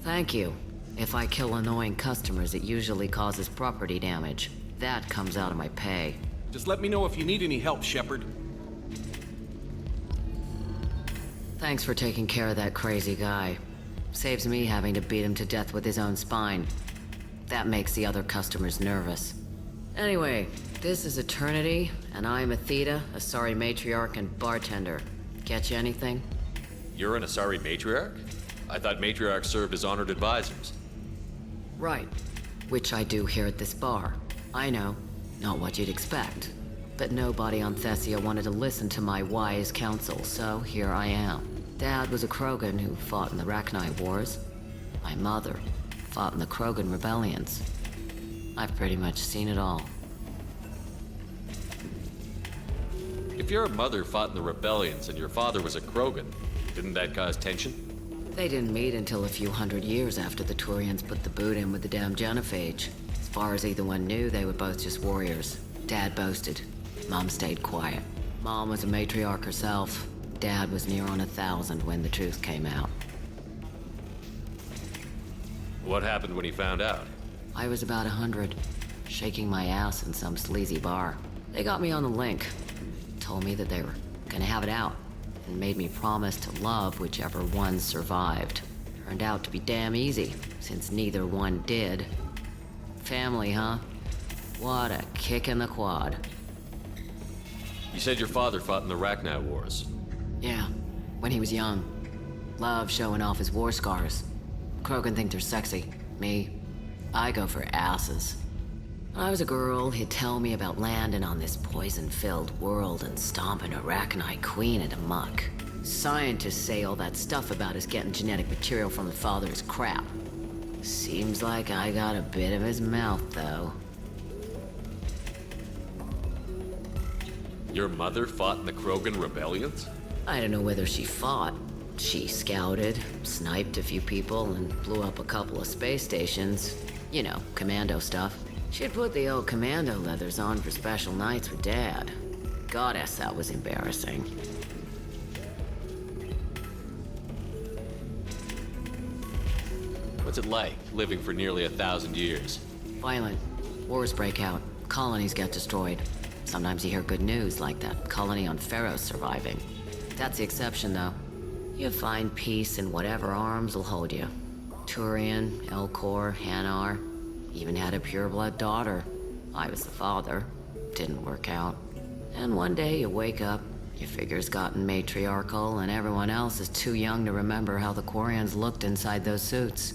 Thank you. If I kill annoying customers, it usually causes property damage. That comes out of my pay. Just let me know if you need any help, Shepard. Thanks for taking care of that crazy guy. Saves me having to beat him to death with his own spine. That makes the other customers nervous. Anyway, this is Eternity, and I'm Athena, Asari matriarch and bartender. Get you anything? You're an Asari matriarch? I thought matriarchs served as honored advisors. Right. Which I do here at this bar. I know. Not what you'd expect. But nobody on Thessia wanted to listen to my wise counsel, so here I am. Dad was a Krogan who fought in the Rachni Wars. My mother fought in the Krogan rebellions. I've pretty much seen it all. If your mother fought in the rebellions and your father was a Krogan, didn't that cause tension? They didn't meet until a few hundred years after the Turians put the boot in with the damn genophage. As far as either one knew, they were both just warriors. Dad boasted. Mom stayed quiet. Mom was a matriarch herself. Dad was near on 1,000 when the truth came out. What happened when he found out? I was about 100, shaking my ass in some sleazy bar. They got me on the link. Told me that they were gonna have it out, and made me promise to love whichever one survived. Turned out to be damn easy, since neither one did. Family, huh? What a kick in the quad. You said your father fought in the Rachni Wars. Yeah, when he was young. Loved showing off his war scars. Krogan think they're sexy. Me, I go for asses. When I was a girl, he'd tell me about landing on this poison-filled world and stomping a Rachni queen into muck. Scientists say all that stuff about us getting genetic material from the father is crap. Seems like I got a bit of his mouth, though. Your mother fought in the Krogan rebellions? I don't know whether she fought. She scouted, sniped a few people, and blew up a couple of space stations. You know, commando stuff. She'd put the old commando leathers on for special nights with Dad. Goddess, that was embarrassing. What's it like, living for nearly 1,000 years? Violent. Wars break out. Colonies get destroyed. Sometimes you hear good news, like that colony on Pharaoh surviving. That's the exception, though. You find peace in whatever arms will hold you. Turian, Elcor, Hanar. Even had a pureblood daughter. I was the father. Didn't work out. And one day you wake up, your figure's gotten matriarchal, and everyone else is too young to remember how the Quarians looked inside those suits.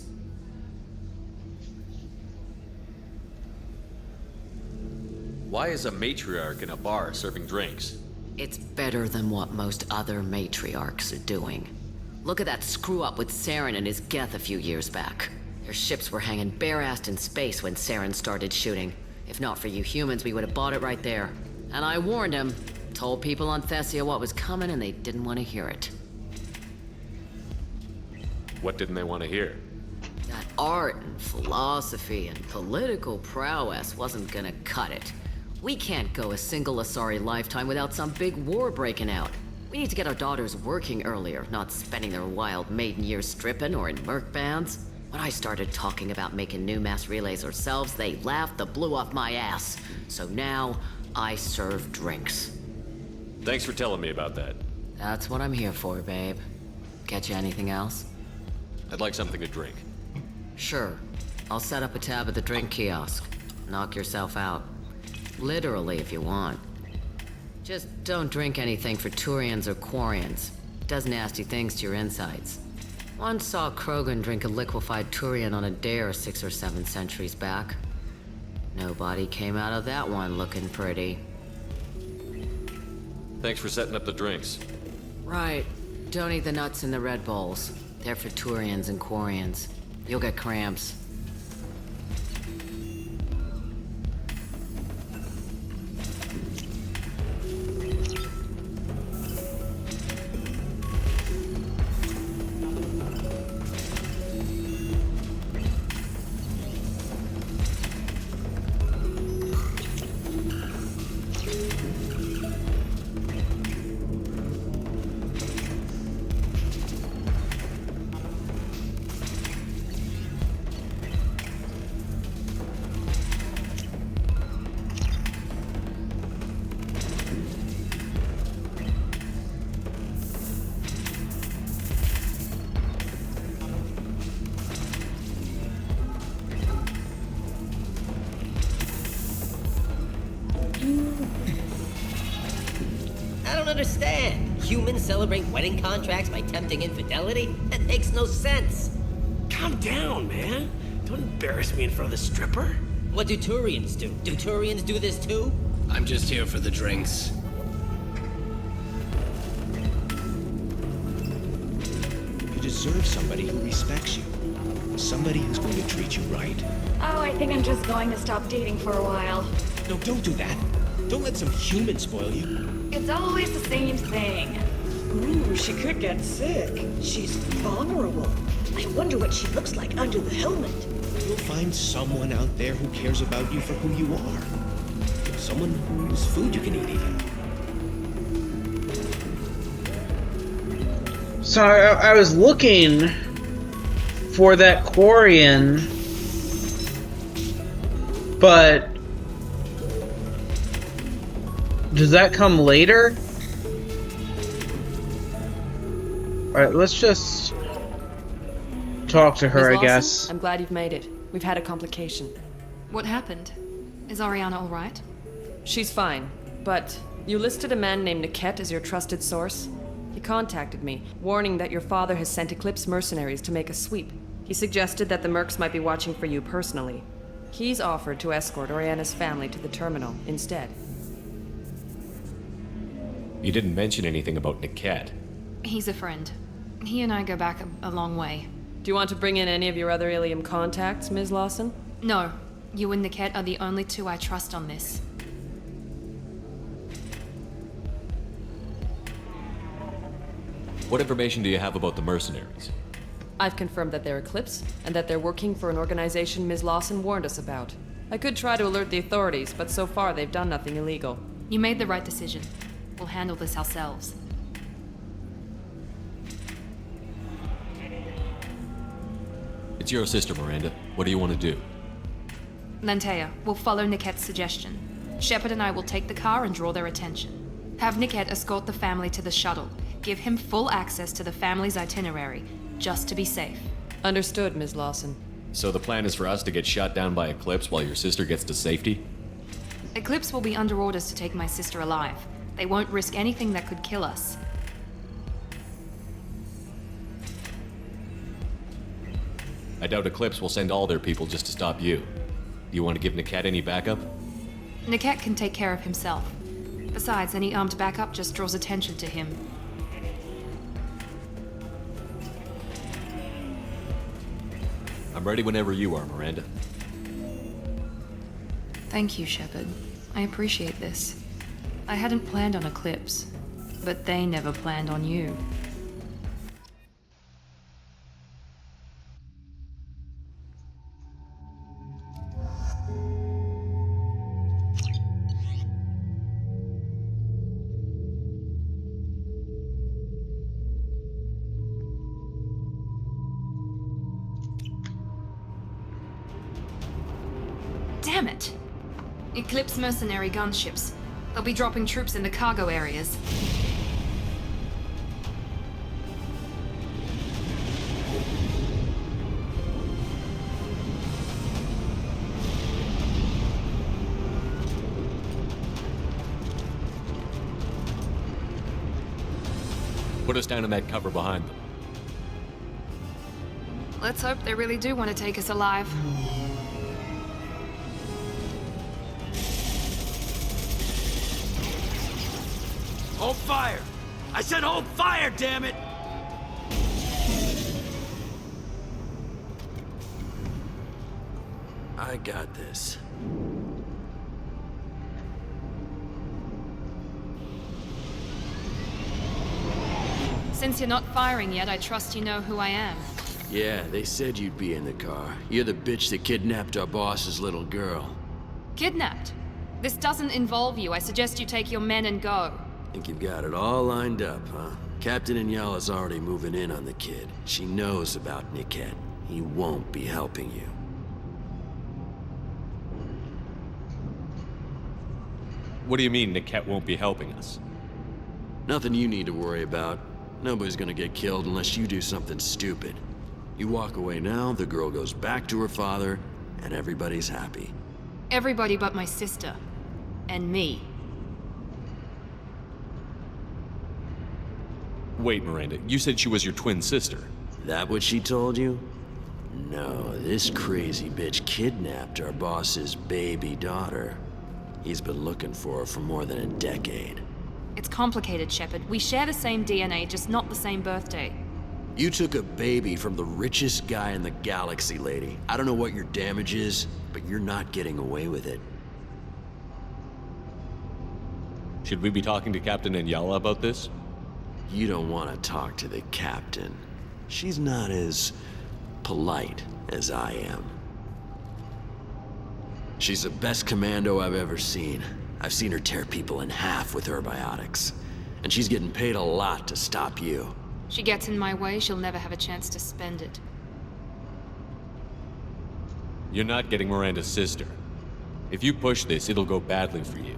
Why is a matriarch in a bar serving drinks? It's better than what most other matriarchs are doing. Look at that screw-up with Saren and his Geth a few years back. Their ships were hanging bare-assed in space when Saren started shooting. If not for you humans, we would have bought it right there. And I warned him. Told people on Thessia what was coming and they didn't want to hear it. What didn't they want to hear? That art and philosophy and political prowess wasn't gonna cut it. We can't go a single Asari lifetime without some big war breaking out. We need to get our daughters working earlier, not spending their wild maiden years stripping or in merc bands. When I started talking about making new mass relays ourselves, they laughed the blue off my ass. So now, I serve drinks. Thanks for telling me about that. That's what I'm here for, babe. Get you anything else? I'd like something to drink. Sure. I'll set up a tab at the drink kiosk. Knock yourself out. Literally, if you want. Just don't drink anything for Turians or Quarians. It does nasty things to your insides. Once saw Krogan drink a liquefied Turian on a dare 6 or 7 centuries back. Nobody came out of that one looking pretty. Thanks for setting up the drinks. Right. Don't eat the nuts in the Red Bowls. They're for Turians and Quarians. You'll get cramps. I don't understand. Humans celebrate wedding contracts by tempting infidelity? That makes no sense. Calm down, man. Don't embarrass me in front of the stripper. What do Turians do? Do Turians do this too? I'm just here for the drinks. You deserve somebody who respects you. Somebody who's going to treat you right. Oh, I think I'm just going to stop dating for a while. No, don't do that. Don't let some human spoil you. It's always the same thing. Ooh, she could get sick. She's vulnerable. I wonder what she looks like under the helmet. You'll find someone out there who cares about you for who you are. Someone whose food you can eat, even. So I was looking for that Quarian, but does that come later? Alright, let's just talk to her, Ms. I guess. I'm glad you've made it. We've had a complication. What happened? Is Ariana alright? She's fine, but you listed a man named Niket as your trusted source. He contacted me, warning that your father has sent Eclipse mercenaries to make a sweep. He suggested that the mercs might be watching for you personally. He's offered to escort Oriana's family to the terminal instead. You didn't mention anything about Niket. He's a friend. He and I go back a long way. Do you want to bring in any of your other Ilium contacts, Ms. Lawson? No. You and Niket are the only two I trust on this. What information do you have about the mercenaries? I've confirmed that they're Eclipse, and that they're working for an organization Ms. Lawson warned us about. I could try to alert the authorities, but so far they've done nothing illegal. You made the right decision. We'll handle this ourselves. It's your sister, Miranda. What do you want to do? Lantea, we'll follow Niket's suggestion. Shepard and I will take the car and draw their attention. Have Niket escort the family to the shuttle. Give him full access to the family's itinerary, just to be safe. Understood, Ms. Lawson. So the plan is for us to get shot down by Eclipse while your sister gets to safety? Eclipse will be under orders to take my sister alive. They won't risk anything that could kill us. I doubt Eclipse will send all their people just to stop you. Do you want to give Niket any backup? Niket can take care of himself. Besides, any armed backup just draws attention to him. I'm ready whenever you are, Miranda. Thank you, Shepard. I appreciate this. I hadn't planned on Eclipse, but they never planned on you. Damn it! Eclipse mercenary gunships. They'll be dropping troops in the cargo areas. Put us down in that cover behind them. Let's hope they really do want to take us alive. Hold fire! I said hold fire, damn it! I got this. Since you're not firing yet, I trust you know who I am. Yeah, they said you'd be in the car. You're the bitch that kidnapped our boss's little girl. Kidnapped? This doesn't involve you. I suggest you take your men and go. Think you've got it all lined up, huh? Captain Inyala's already moving in on the kid. She knows about Niket. He won't be helping you. What do you mean Niket won't be helping us? Nothing you need to worry about. Nobody's gonna get killed unless you do something stupid. You walk away now, the girl goes back to her father, and everybody's happy. Everybody but my sister. And me. Wait, Miranda, you said she was your twin sister. That what she told you? No, this crazy bitch kidnapped our boss's baby daughter. He's been looking for her for more than a decade. It's complicated, Shepard. We share the same DNA, just not the same birthday. You took a baby from the richest guy in the galaxy, lady. I don't know what your damage is, but you're not getting away with it. Should we be talking to Captain Inyala about this? You don't want to talk to the captain. She's not as polite as I am. She's the best commando I've ever seen. I've seen her tear people in half with her biotics. And she's getting paid a lot to stop you. She gets in my way, she'll never have a chance to spend it. You're not getting Miranda's sister. If you push this, it'll go badly for you.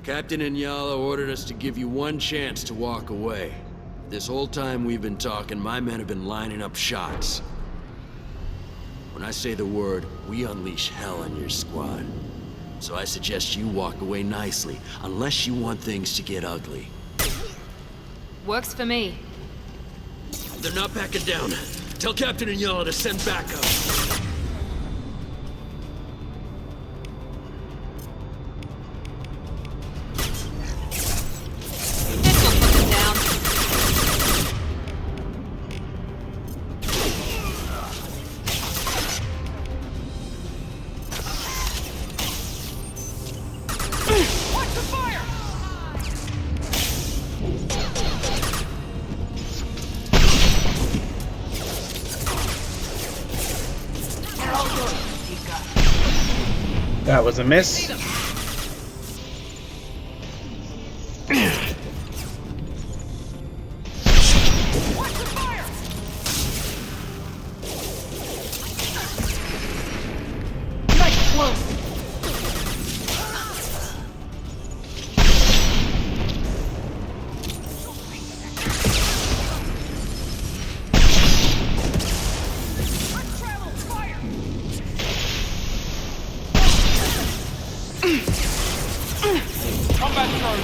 Captain Inyala ordered us to give you one chance to walk away. This whole time we've been talking, my men have been lining up shots. When I say the word, we unleash hell on your squad. So I suggest you walk away nicely, unless you want things to get ugly. Works for me. They're not backing down. Tell Captain Inyala to send backup. That was a miss.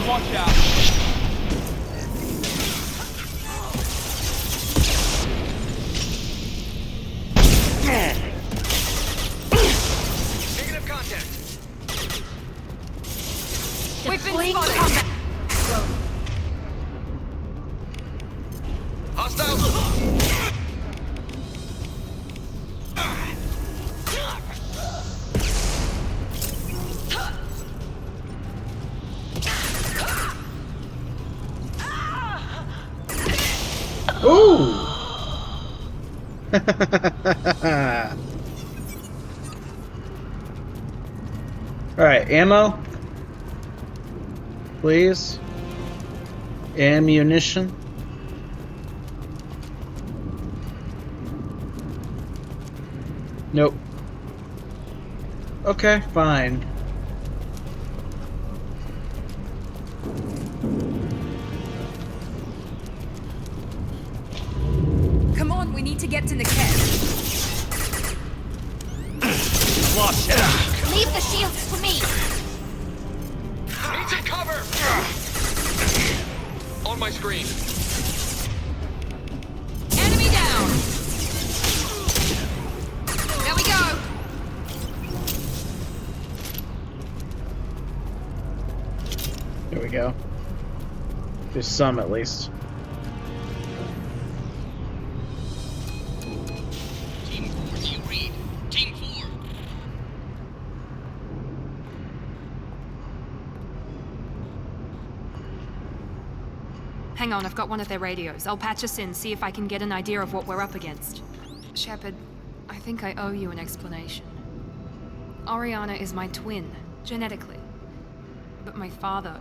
Watch out! Negative contact. We've been spotted. Hostile. Ooh! Alright, ammo. Please. Ammunition. Nope. Okay, fine. Come on, we need to get to Niket. Lost it. Leave the shields to me. Need some cover! On my screen. Enemy down! There we go! There we go. There's some at least. Team 4, do you read? Team 4. Hang on, I've got one of their radios. I'll patch us in, see if I can get an idea of what we're up against. Shepard, I think I owe you an explanation. Oriana is my twin, genetically. But my father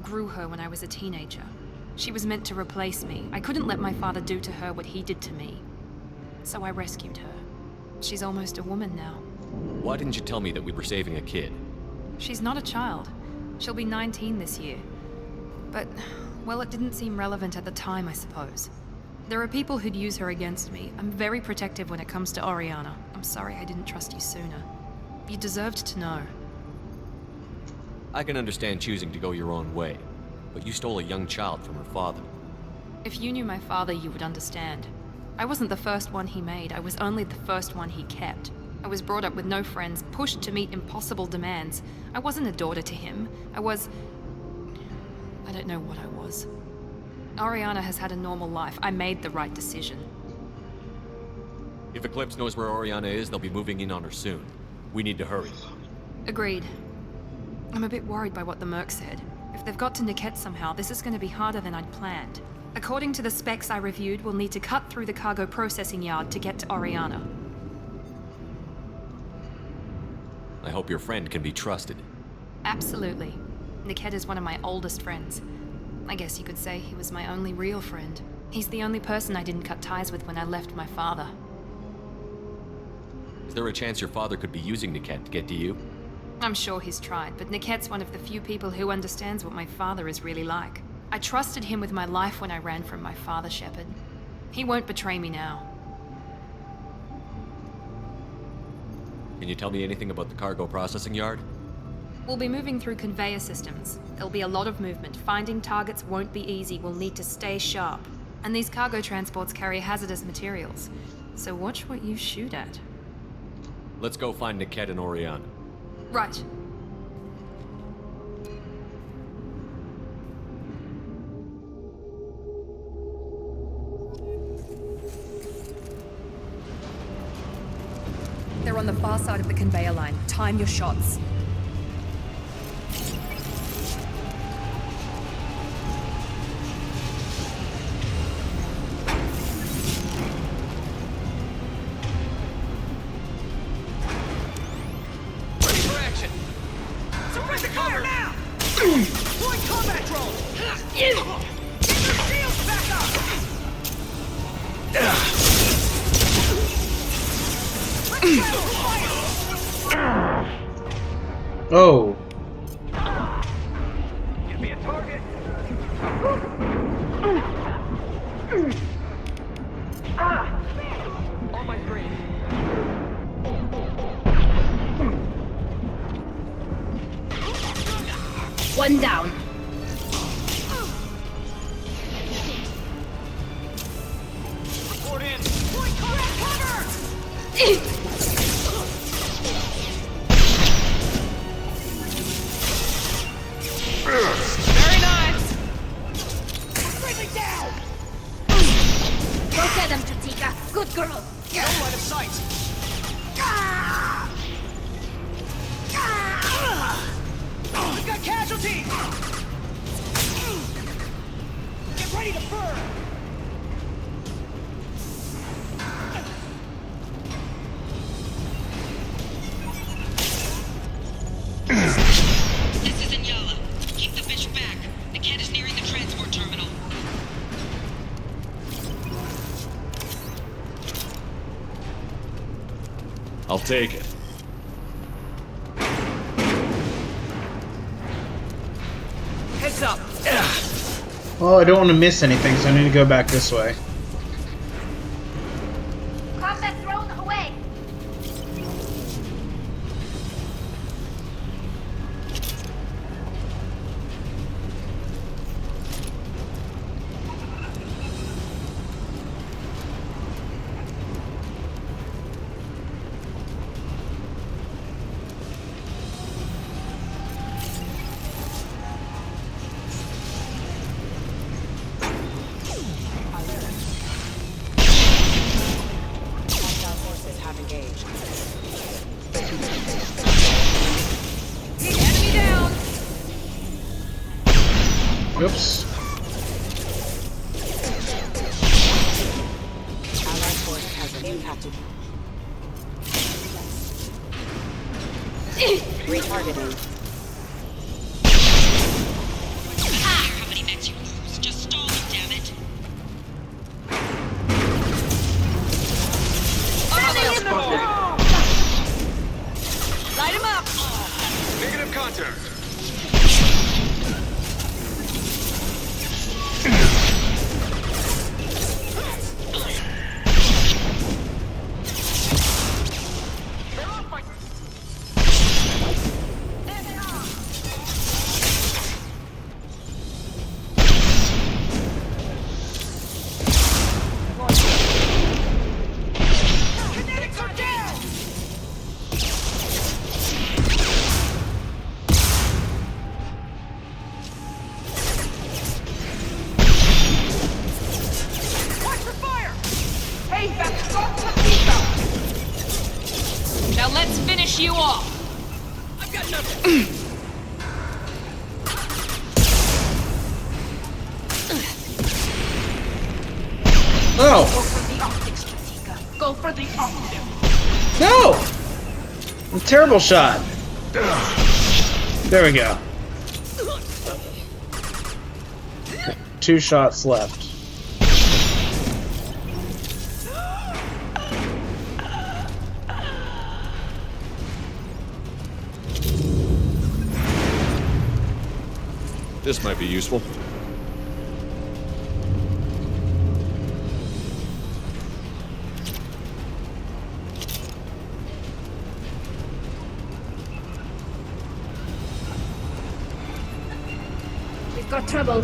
grew her when I was a teenager. She was meant to replace me. I couldn't let my father do to her what he did to me. So I rescued her. She's almost a woman now. Why didn't you tell me that we were saving a kid? She's not a child. She'll be 19 this year. But, well, it didn't seem relevant at the time, I suppose. There are people who'd use her against me. I'm very protective when it comes to Oriana. I'm sorry I didn't trust you sooner. You deserved to know. I can understand choosing to go your own way, but you stole a young child from her father. If you knew my father, you would understand. I wasn't the first one he made. I was only the first one he kept. I was brought up with no friends, pushed to meet impossible demands. I wasn't a daughter to him. I don't know what I was. Oriana has had a normal life. I made the right decision. If Eclipse knows where Oriana is, they'll be moving in on her soon. We need to hurry. Agreed. I'm a bit worried by what the Merc said. If they've got to Niket somehow, this is going to be harder than I'd planned. According to the specs I reviewed, we'll need to cut through the cargo processing yard to get to Oriana. I hope your friend can be trusted. Absolutely. Niket is one of my oldest friends. I guess you could say he was my only real friend. He's the only person I didn't cut ties with when I left my father. Is there a chance your father could be using Niket to get to you? I'm sure he's tried, but Niket's one of the few people who understands what my father is really like. I trusted him with my life when I ran from my father, Shepard. He won't betray me now. Can you tell me anything about the cargo processing yard? We'll be moving through conveyor systems. There'll be a lot of movement. Finding targets won't be easy. We'll need to stay sharp. And these cargo transports carry hazardous materials. So watch what you shoot at. Let's go find Niket and Oriana. Right. They're on the far side of the conveyor line. Time your shots. Oh. Give me a target. On my screen. One down. Report in. Cover! Very nice. Friendly down! Go get him, Tatika. Good girl. No line of sight. We've got casualties. Get ready to burn. take it. Heads up! Well, I don't want to miss anything, so I need to go back this way. Combat drone away! Oops. Allied force has been impacted. Retargeting. How many mechs you lose? Just stall them, damn it. Light him up! Negative contact. Now let's finish you off. I've got nothing. Oh! Go for the optics, Jessica. Go for the optics. No! A terrible shot. There we go. 2 shots left. This might be useful. We've got trouble.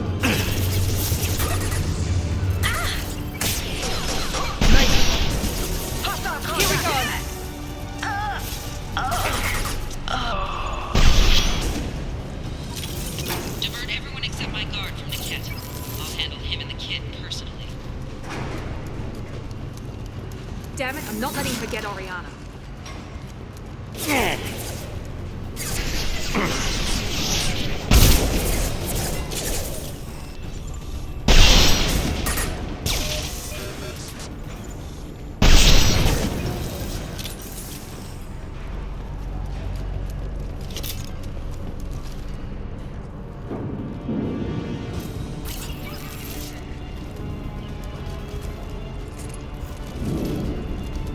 Here we go. Divert everyone except my guard from the kit. I'll handle him and the kid personally. Damn it, I'm not letting her get Oriana.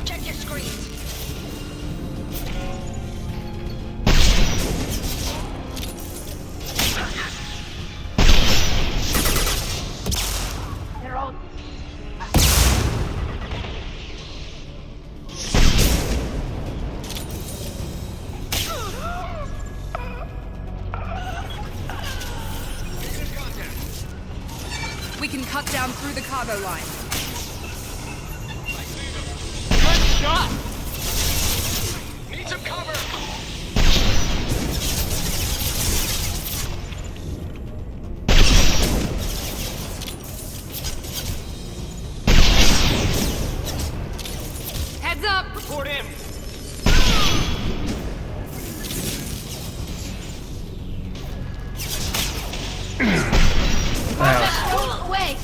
Check your screens. They're all... We can cut down through the cargo line. Good shot! Need some cover! Heads up! Report in! Roll away!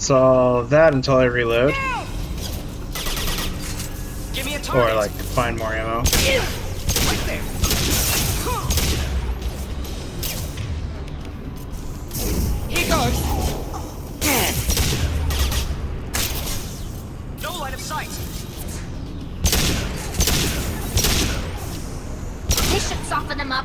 solve that until I reload. Give me a Or, target. like, find more ammo. Right there. Here goes. No line of sight. This should soften him up.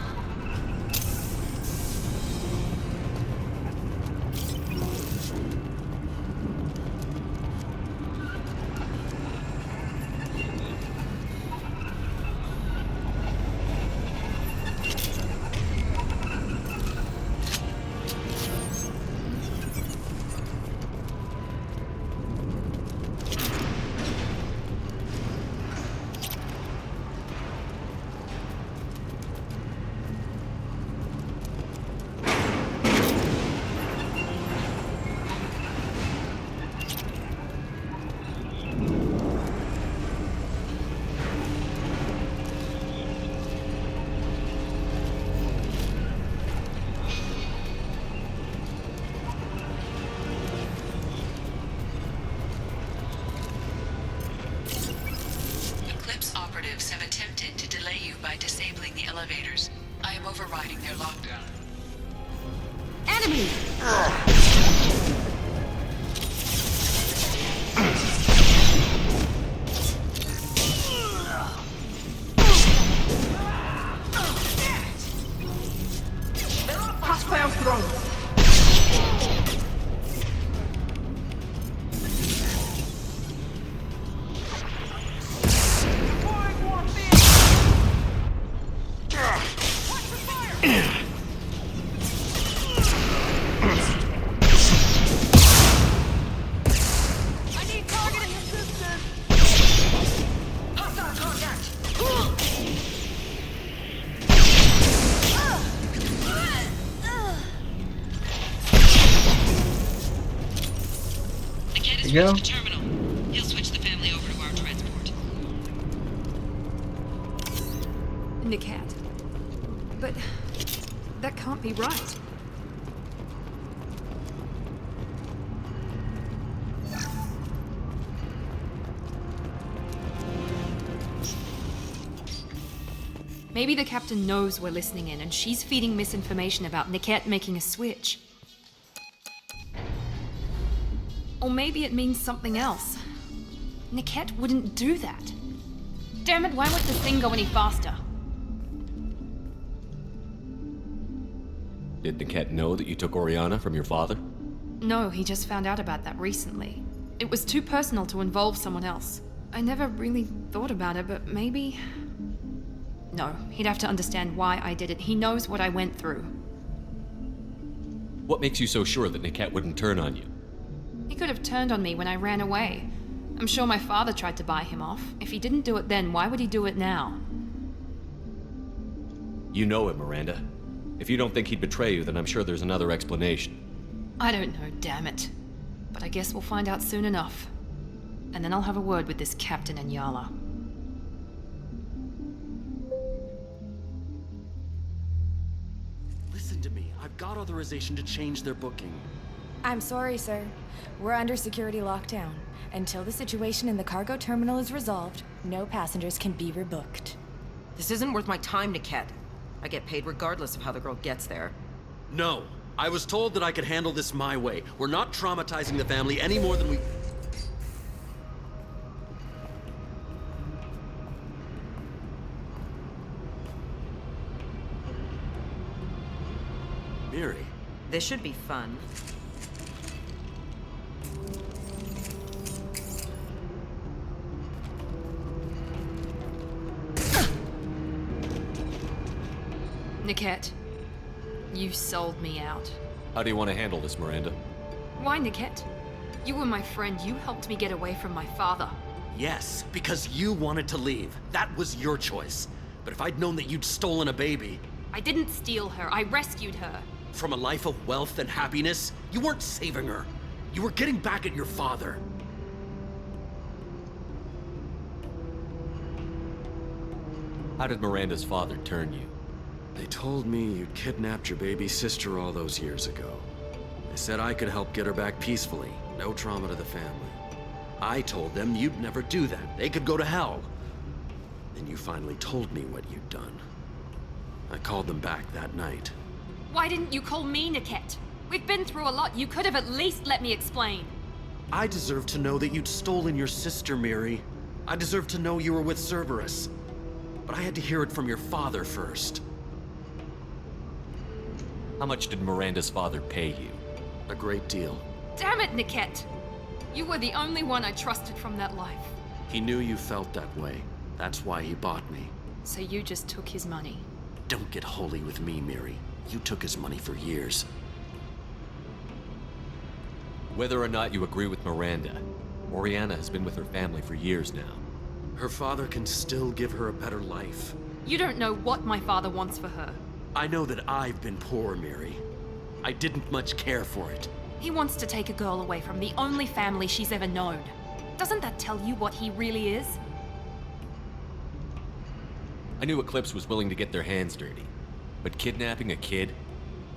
Eclipse operatives have attempted to delay you by disabling the elevators. I am overriding their lockdown. Enemy! Hostile thrown. You go. The terminal. He'll switch the family over to our transport. Nikat. But that can't be right. Maybe the captain knows we're listening in and she's feeding misinformation about Nikat making a switch. Or maybe it means something else. Nikat wouldn't do that. Damn it, why would the thing go any faster? Did Niket know that you took Oriana from your father? No, he just found out about that recently. It was too personal to involve someone else. I never really thought about it, but maybe... No, he'd have to understand why I did it. He knows what I went through. What makes you so sure that Niket wouldn't turn on you? He could have turned on me when I ran away. I'm sure my father tried to buy him off. If he didn't do it then, why would he do it now? You know him, Miranda. If you don't think he'd betray you, then I'm sure there's another explanation. I don't know, damn it. But I guess we'll find out soon enough. And then I'll have a word with this Captain Inyala. Listen to me. I've got authorization to change their booking. I'm sorry, sir. We're under security lockdown. Until the situation in the cargo terminal is resolved, no passengers can be rebooked. This isn't worth my time, Niket. I get paid regardless of how the girl gets there. No. I was told that I could handle this my way. We're not traumatizing the family any more than we... Miri. This should be fun. Niket, you sold me out. How do you want to handle this, Miranda? Why, Niket? You were my friend. You helped me get away from my father. Yes, because you wanted to leave. That was your choice. But if I'd known that you'd stolen a baby... I didn't steal her. I rescued her. From a life of wealth and happiness, you weren't saving her. You were getting back at your father. How did Miranda's father turn you? They told me you'd kidnapped your baby sister all those years ago. They said I could help get her back peacefully. No trauma to the family. I told them you'd never do that. They could go to hell. Then you finally told me what you'd done. I called them back that night. Why didn't you call me, Niket? We've been through a lot. You could have at least let me explain. I deserve to know that you'd stolen your sister, Miri. I deserve to know you were with Cerberus. But I had to hear it from your father first. How much did Miranda's father pay you? A great deal. Damn it, Niket! You were the only one I trusted from that life. He knew you felt that way. That's why he bought me. So you just took his money? Don't get holy with me, Miri. You took his money for years. Whether or not you agree with Miranda, Oriana has been with her family for years now. Her father can still give her a better life. You don't know what my father wants for her. I know that I've been poor, Miri. I didn't much care for it. He wants to take a girl away from the only family she's ever known. Doesn't that tell you what he really is? I knew Eclipse was willing to get their hands dirty. But kidnapping a kid?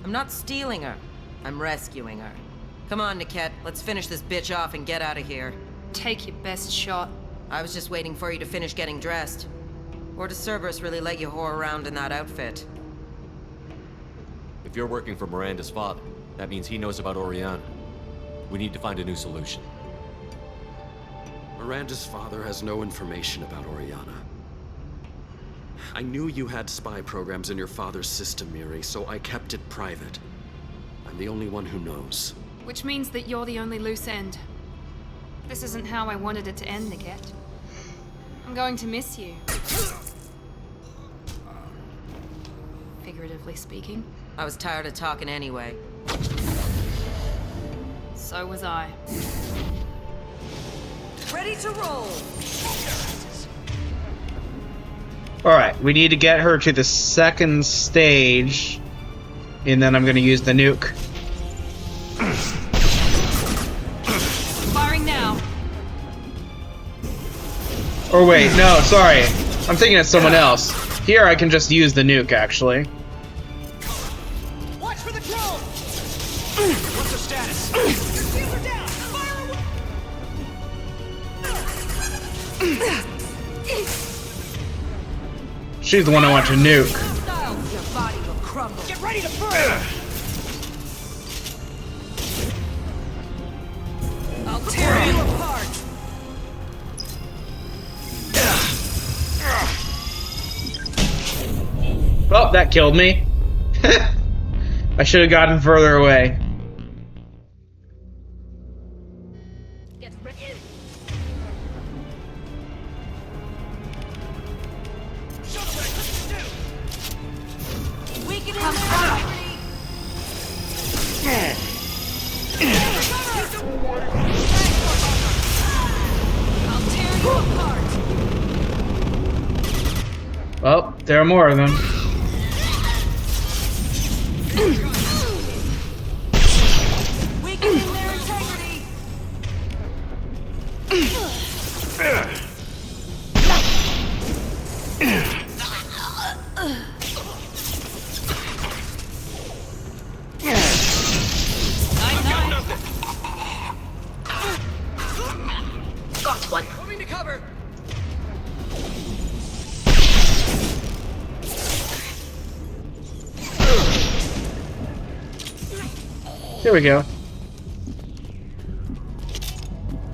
I'm not stealing her. I'm rescuing her. Come on, Niket. Let's finish this bitch off and get out of here. Take your best shot. I was just waiting for you to finish getting dressed. Or does Cerberus really let you whore around in that outfit? If you're working for Miranda's father, that means he knows about Oriana. We need to find a new solution. Miranda's father has no information about Oriana. I knew you had spy programs in your father's system, Miri, so I kept it private. I'm the only one who knows. Which means that you're the only loose end. This isn't how I wanted it to end, Niket. I'm going to miss you. Figuratively speaking. I was tired of talking anyway. So was I. Ready to roll! Alright, we need to get her to the second stage, and then I'm gonna use the nuke. Firing now. Or wait, no, sorry. I'm thinking of someone else. Here I can just use the nuke, actually. Watch for the drone! What's her status? Your shields are down! Fire away! She's the one I want to nuke. Your body will crumble. Get ready to burn! I'll tear you apart! Oh, that killed me. I should have gotten further away. Get ready! We can have fun. I'll tear you apart. Well, there are more of them. Weakening their integrity. Got one. Moving to cover! Here we go.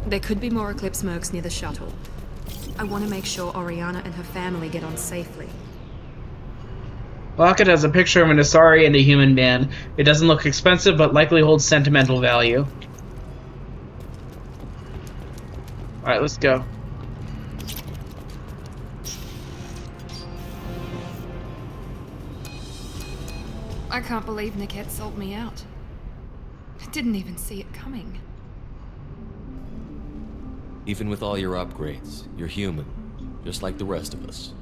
There could be more Eclipse mercs near the shuttle. I want to make sure Oriana and her family get on safely. Locket has a picture of an Asari and a human man. It doesn't look expensive, but likely holds sentimental value. Alright, let's go. I can't believe Niket sold me out. I didn't even see it coming. Even with all your upgrades, you're human, just like the rest of us.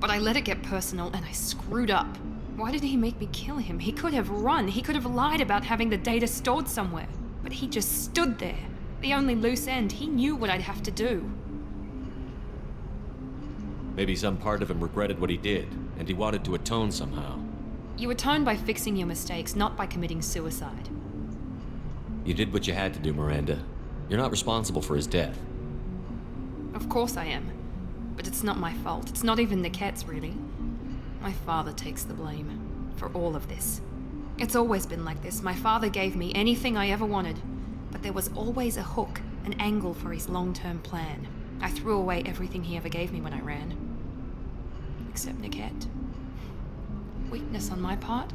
But I let it get personal and I screwed up. Why did he make me kill him? He could have run. He could have lied about having the data stored somewhere. But he just stood there. The only loose end. He knew what I'd have to do. Maybe some part of him regretted what he did, and he wanted to atone somehow. You atone by fixing your mistakes, not by committing suicide. You did what you had to do, Miranda. You're not responsible for his death. Of course I am. But it's not my fault. It's not even Niquette's, really. My father takes the blame for all of this. It's always been like this. My father gave me anything I ever wanted, but there was always a hook, an angle for his long-term plan. I threw away everything he ever gave me when I ran. Except Niquette. Weakness on my part?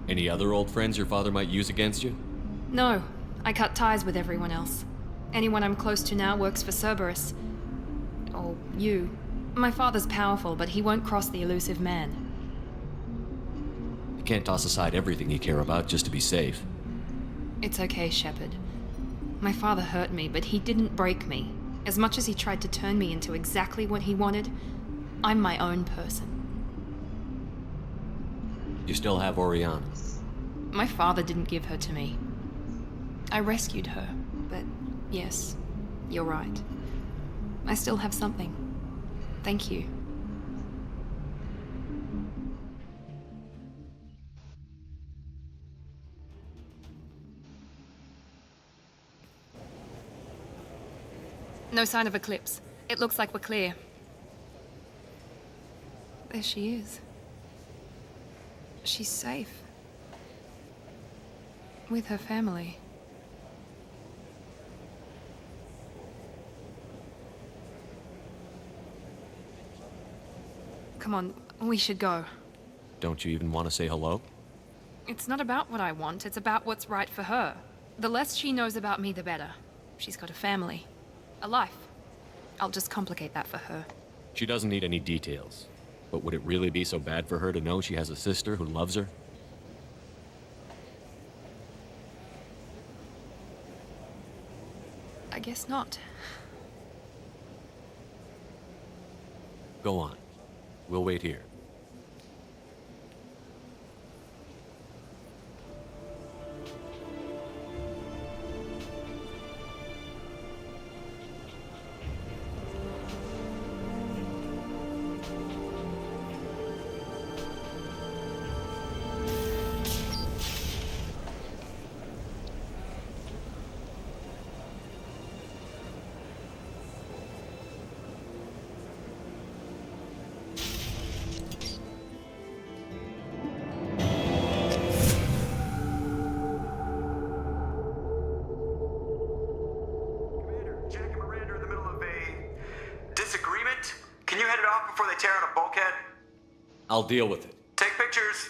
Any other old friends your father might use against you? No. I cut ties with everyone else. Anyone I'm close to now works for Cerberus. Or you. My father's powerful, but he won't cross the elusive man. You can't toss aside everything you care about just to be safe. It's okay, Shepard. My father hurt me, but he didn't break me. As much as he tried to turn me into exactly what he wanted, I'm my own person. You still have Oriana. My father didn't give her to me. I rescued her, but yes, you're right. I still have something. Thank you. No sign of Eclipse. It looks like we're clear. There she is. She's safe. With her family. Come on, we should go. Don't you even want to say hello? It's not about what I want, it's about what's right for her. The less she knows about me, the better. She's got a family. A life. I'll just complicate that for her. She doesn't need any details. But would it really be so bad for her to know she has a sister who loves her? I guess not. Go on. We'll wait here. I'll deal with it. Take pictures.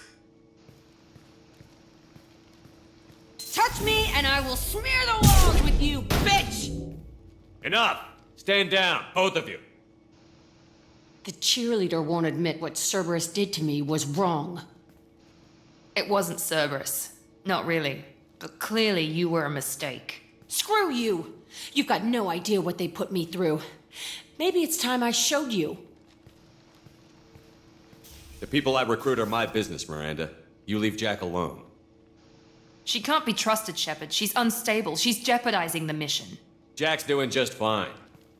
Touch me and I will smear the walls with you, bitch! Enough! Stand down, both of you. The cheerleader won't admit what Cerberus did to me was wrong. It wasn't Cerberus. Not really. But clearly you were a mistake. Screw you! You've got no idea what they put me through. Maybe it's time I showed you. The people I recruit are my business, Miranda. You leave Jack alone. She can't be trusted, Shepard. She's unstable. She's jeopardizing the mission. Jack's doing just fine.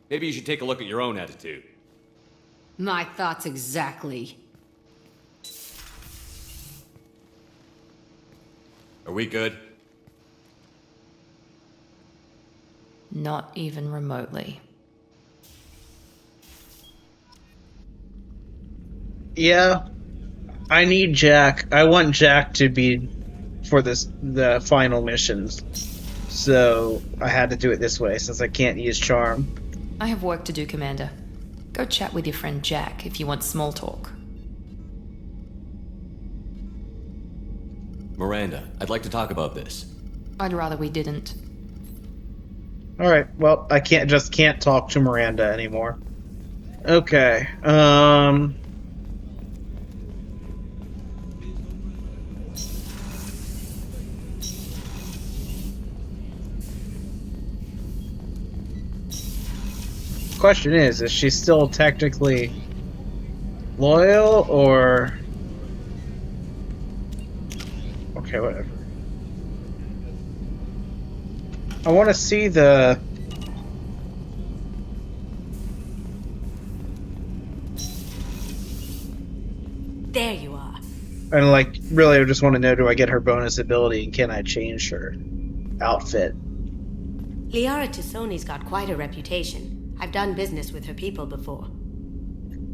Maybe you should take a look at your own attitude. My thoughts exactly. Are we good? Not even remotely. Yeah, I need Jack. I want Jack to be for the final missions. So I had to do it this way since I can't use charm. I have work to do, Commander. Go chat with your friend Jack if you want small talk. Miranda, I'd like to talk about this. I'd rather we didn't. Alright, well, I can't talk to Miranda anymore. Okay, question is she still technically loyal, or... Okay, whatever. I want to see the... There you are. And, like, really, I just want to know, do I get her bonus ability, and can I change her? outfit. Liara Tassoni's got quite a reputation. I've done business with her people before.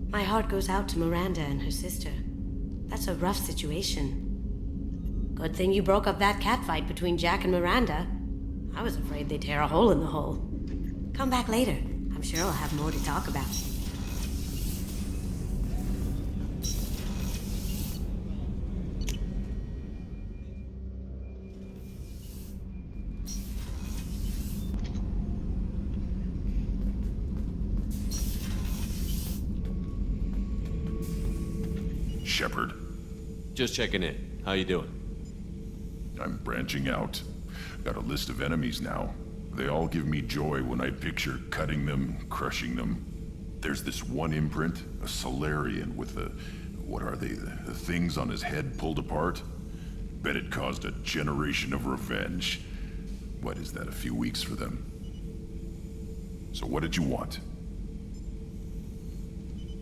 My heart goes out to Miranda and her sister. That's a rough situation. Good thing you broke up that catfight between Jack and Miranda. I was afraid they'd tear a hole in the hole. Come back later. I'm sure I'll have more to talk about. Shepard. Just checking in. How you doing? I'm branching out. Got a list of enemies now. They all give me joy when I picture cutting them, crushing them. There's this one imprint, a Solarian with the... what are they? The things on his head pulled apart? Bet it caused a generation of revenge. What is that, a few weeks for them? So what did you want?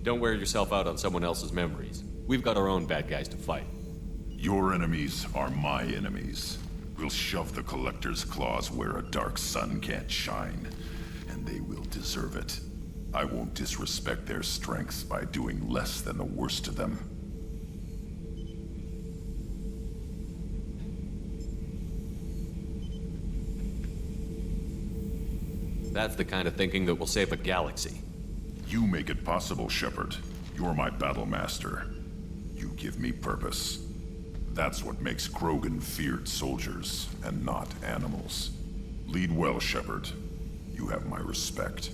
Don't wear yourself out on someone else's memories. We've got our own bad guys to fight. Your enemies are my enemies. We'll shove the Collector's claws where a dark sun can't shine, and they will deserve it. I won't disrespect their strengths by doing less than the worst of them. That's the kind of thinking that will save a galaxy. You make it possible, Shepard. You're my battle master. You give me purpose. That's what makes Krogan feared soldiers, and not animals. Lead well, Shepard. You have my respect.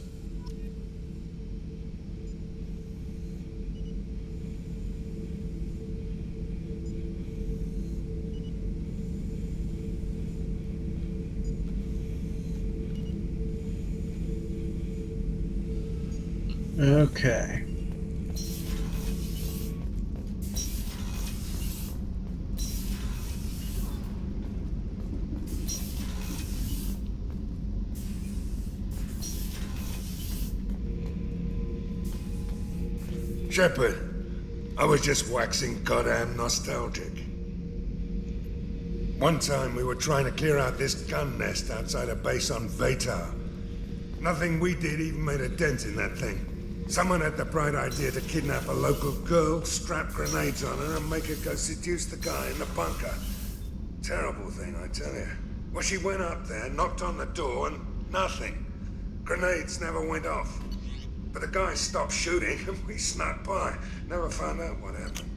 Okay. Shepard, I was just waxing goddamn nostalgic. One time we were trying to clear out this gun nest outside a base on Vatar. Nothing we did even made a dent in that thing. Someone had the bright idea to kidnap a local girl, strap grenades on her, and make her go seduce the guy in the bunker. Terrible thing, I tell you. Well, she went up there, knocked on the door, and nothing. Grenades never went off. But the guy stopped shooting, and we snuck by. Never found out what happened.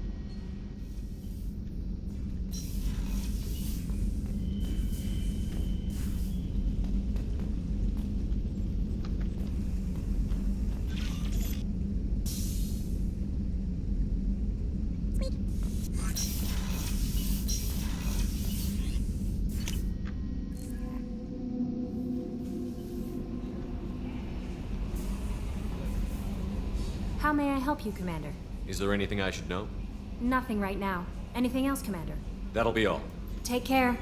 How may I help you, Commander? Is there anything I should know? Nothing right now. Anything else, Commander? That'll be all. Take care.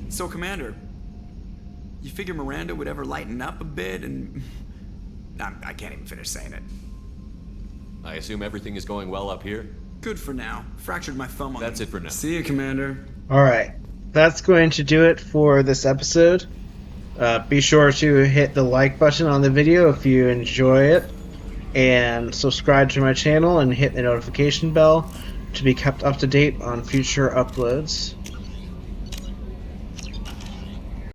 So, Commander, you figure Miranda would ever lighten up a bit and... I can't even finish saying it. I assume everything is going well up here? Good for now. Fractured my thumb on That's it for now. See you, Commander. Alright, that's going to do it for this episode. Be sure to hit the like button on the video if you enjoy it, and subscribe to my channel and hit the notification bell to be kept up to date on future uploads.